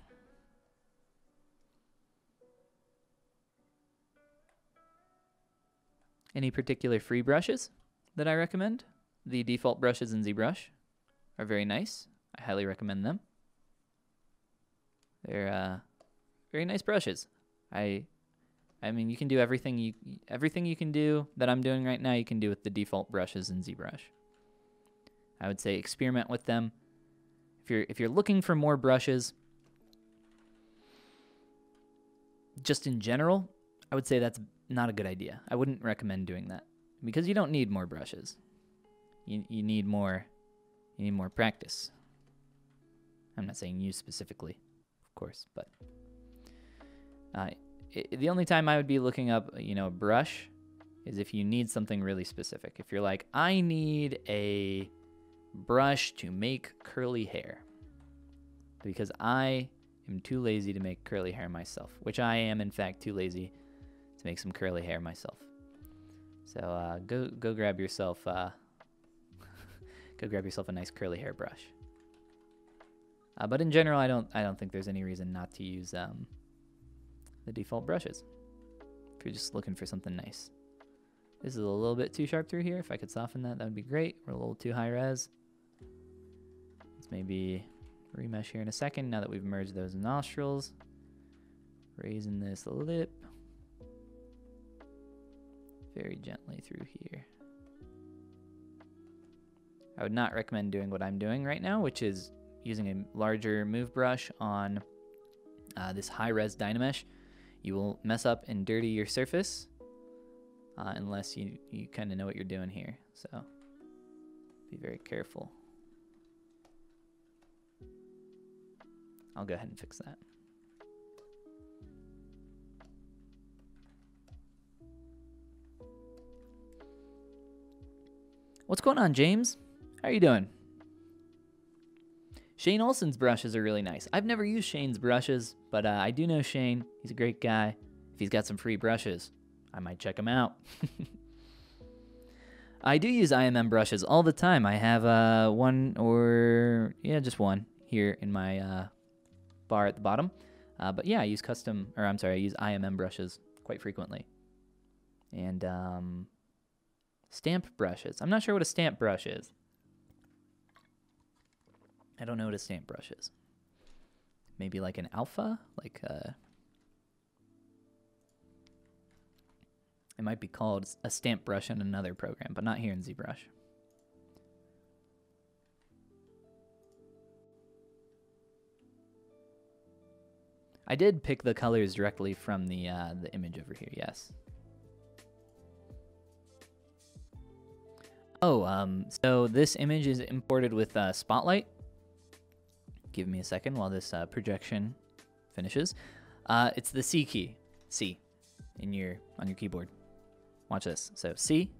Any particular free brushes that I recommend? The default brushes in ZBrush are very nice. I highly recommend them. They're very nice brushes. I mean, you can do everything you can do that I'm doing right now, you can do with the default brushes in ZBrush. I would say experiment with them. If you're looking for more brushes, just in general, I would say that's not a good idea. I wouldn't recommend doing that because you don't need more brushes. You need more practice. I'm not saying you specifically, of course, but the only time I would be looking up, a brush is if you need something really specific. If you're like, I need a brush to make curly hair because I am too lazy to make curly hair myself, which I am in fact too lazy to make some curly hair myself. So go grab yourself a nice curly hair brush. But in general, I don't think there's any reason not to use the default brushes if you're just looking for something nice. This is a little bit too sharp through here. If I could soften that, that would be great. We're a little too high res. Let's maybe remesh here in a second now that we've merged those nostrils. Raising this lip very gently through here. I would not recommend doing what I'm doing right now, which is using a larger move brush on this high-res Dynamesh. You will mess up and dirty your surface unless you kind of know what you're doing here. So be very careful. I'll go ahead and fix that. What's going on, James? How are you doing? Shane Olson's brushes are really nice. I've never used Shane's brushes, but I do know Shane. He's a great guy. If he's got some free brushes, I might check him out. I do use IMM brushes all the time. I have just one here in my bar at the bottom. But yeah, I use I use IMM brushes quite frequently. And stamp brushes. I'm not sure what a stamp brush is. I don't know what a stamp brush is. Maybe like an alpha? Like it might be called a stamp brush in another program, but not here in Zbrush. I did pick the colors directly from the image over here, yes. Oh, so this image is imported with Spotlight. Give me a second while this projection finishes. It's the C key, C, on your keyboard. Watch this. So C,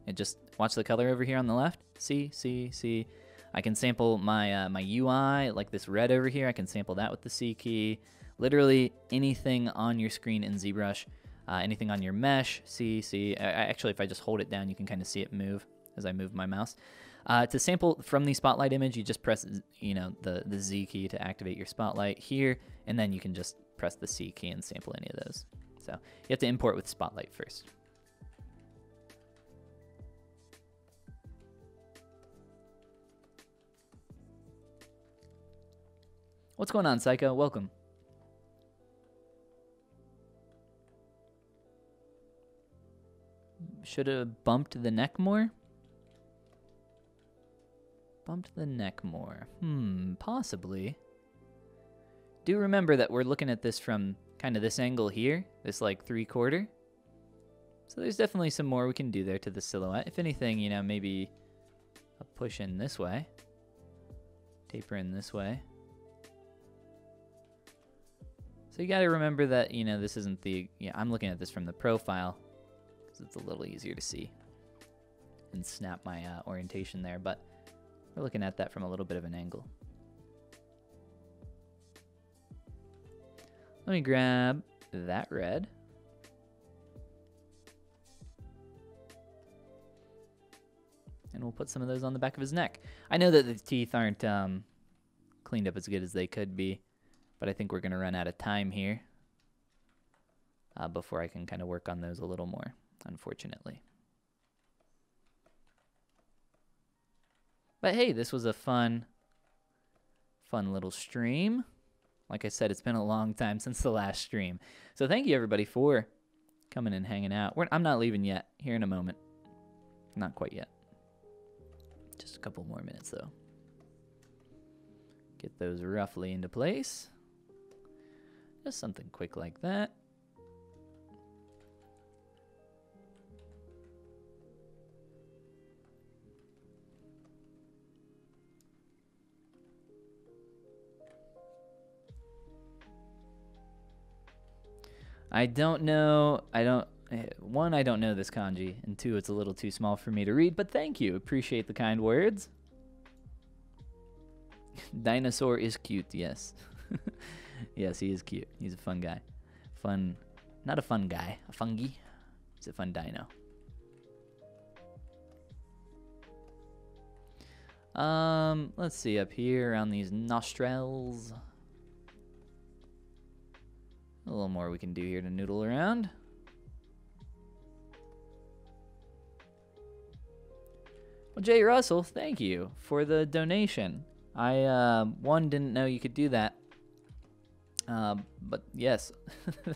watch the color over here on the left. C, C, C. I can sample my my UI, like this red over here. I can sample that with the C key. Literally anything on your screen in Zbrush, anything on your mesh, C, C. Actually, if I just hold it down, you can kind of see it move as I move my mouse. To sample from the Spotlight image, you just press, the Z key to activate your Spotlight here, and then you can just press the C key and sample any of those. So you have to import with Spotlight first. What's going on, Psycho? Welcome. Should have bumped the neck more? Bumped the neck more. Possibly. Do remember that we're looking at this from kind of this angle here, this like 3/4. So there's definitely some more we can do there to the silhouette. If anything, maybe a push in this way. Taper in this way. So you got to remember that, this isn't I'm looking at this from the profile because it's a little easier to see and snap my orientation there, but we're looking at that from a little bit of an angle. Let me grab that red. And we'll put some of those on the back of his neck. I know that the teeth aren't cleaned up as good as they could be, but I think we're going to run out of time here before I can kind of work on those a little more, unfortunately. But hey, this was a fun little stream. Like I said, it's been a long time since the last stream. So thank you, everybody, for coming and hanging out. I'm not leaving yet. Here in a moment. Not quite yet. Just a couple more minutes, though. Get those roughly into place. Just something quick like that. I don't know. One, I don't know this kanji, and two, it's a little too small for me to read, but thank you. Appreciate the kind words. Dinosaur is cute, yes. Yes, he is cute. He's a fun guy. Not a fun guy, a fungi. He's a fun dino. Let's see up here around these nostrils. A little more we can do here to noodle around. Well, Jay Russell, thank you for the donation. I, didn't know you could do that. But yes,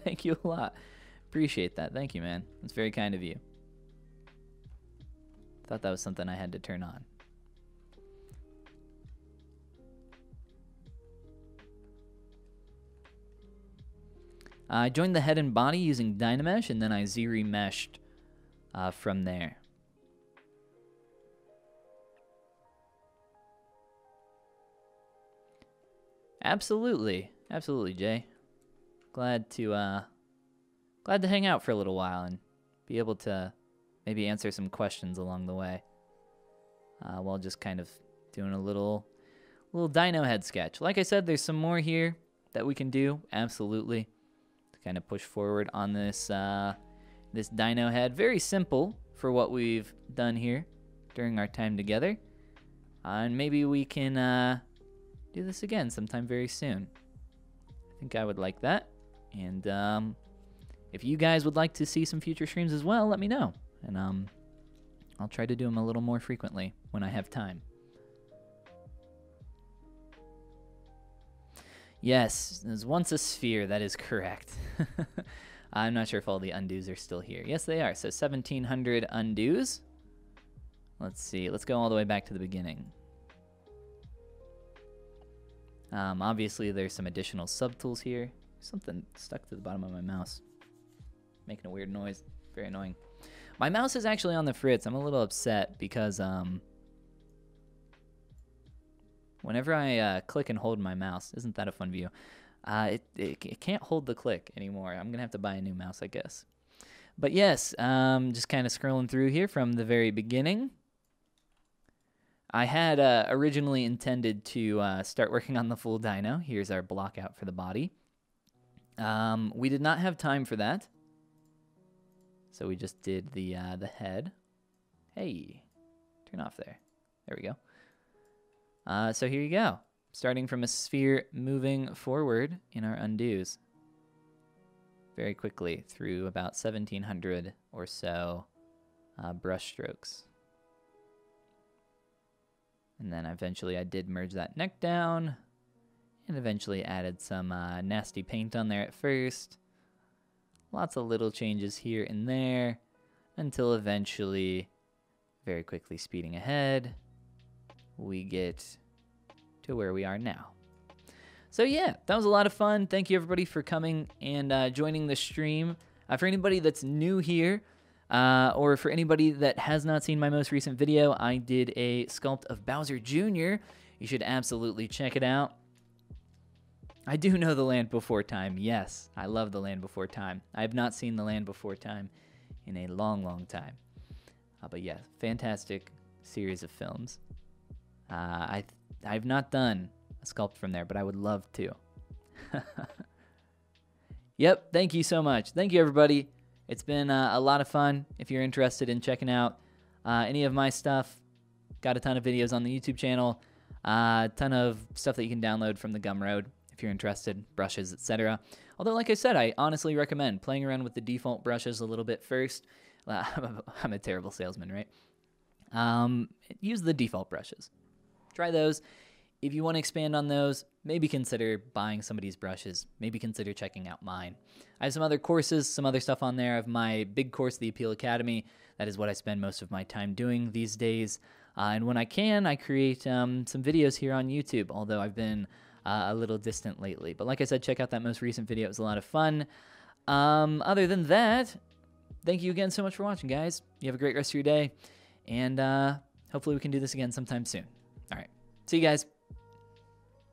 thank you a lot. Appreciate that. Thank you, man. That's very kind of you. Thought that was something I had to turn on. I joined the head and body using Dynamesh, and then I Z-remeshed from there. Absolutely. Absolutely, Jay. Glad to hang out for a little while and be able to maybe answer some questions along the way. while just kind of doing a little dino head sketch. Like I said, there's some more here that we can do, absolutely, to kind of push forward on this this dino head. Very simple for what we've done here during our time together. And maybe we can do this again sometime very soon. I think I would like that. And if you guys would like to see some future streams as well, let me know. And I'll try to do them a little more frequently when I have time. Yes, there's once a sphere, that is correct. I'm not sure if all the undos are still here. Yes, they are. So 1,700 undos. Let's see. Let's go all the way back to the beginning. Obviously, there's some additional subtools here. Something stuck to the bottom of my mouse. Making a weird noise. Very annoying. My mouse is actually on the fritz. I'm a little upset because whenever I click and hold my mouse, isn't that a fun view? It can't hold the click anymore. I'm going to have to buy a new mouse, I guess. But yes, just kind of scrolling through here from the very beginning. I had originally intended to start working on the full dino. Here's our block out for the body. We did not have time for that. So we just did the head. Hey, turn off there. There we go. So here you go. Starting from a sphere, moving forward in our undos. Very quickly through about 1,700 or so brush strokes. And then eventually I did merge that neck down. And eventually added some nasty paint on there at first. Lots of little changes here and there. Until eventually, very quickly speeding ahead, we get to where we are now. So yeah, that was a lot of fun. Thank you everybody for coming and joining the stream. For anybody that's new here, or for anybody that has not seen my most recent video, I did a sculpt of Bowser Jr. You should absolutely check it out. I do know The Land Before Time. Yes, I love The Land Before Time. I have not seen The Land Before Time in a long, long time. But yeah, fantastic series of films. I've not done a sculpt from there, but I would love to. Yep, thank you so much. Thank you, everybody. It's been a lot of fun. If you're interested in checking out any of my stuff, got a ton of videos on the YouTube channel, a ton of stuff that you can download from the Gumroad if you're interested, brushes, etc. Although, like I said, I honestly recommend playing around with the default brushes a little bit first. I'm a terrible salesman, right? Use the default brushes. Try those. If you want to expand on those, maybe consider buying somebody's brushes. Maybe consider checking out mine. I have some other courses, some other stuff on there. I have my big course, the Appeal Academy. That is what I spend most of my time doing these days. And when I can, I create some videos here on YouTube, although I've been a little distant lately. But like I said, check out that most recent video. It was a lot of fun. Other than that, thank you again so much for watching, guys. You have a great rest of your day. And hopefully we can do this again sometime soon. All right. See you guys.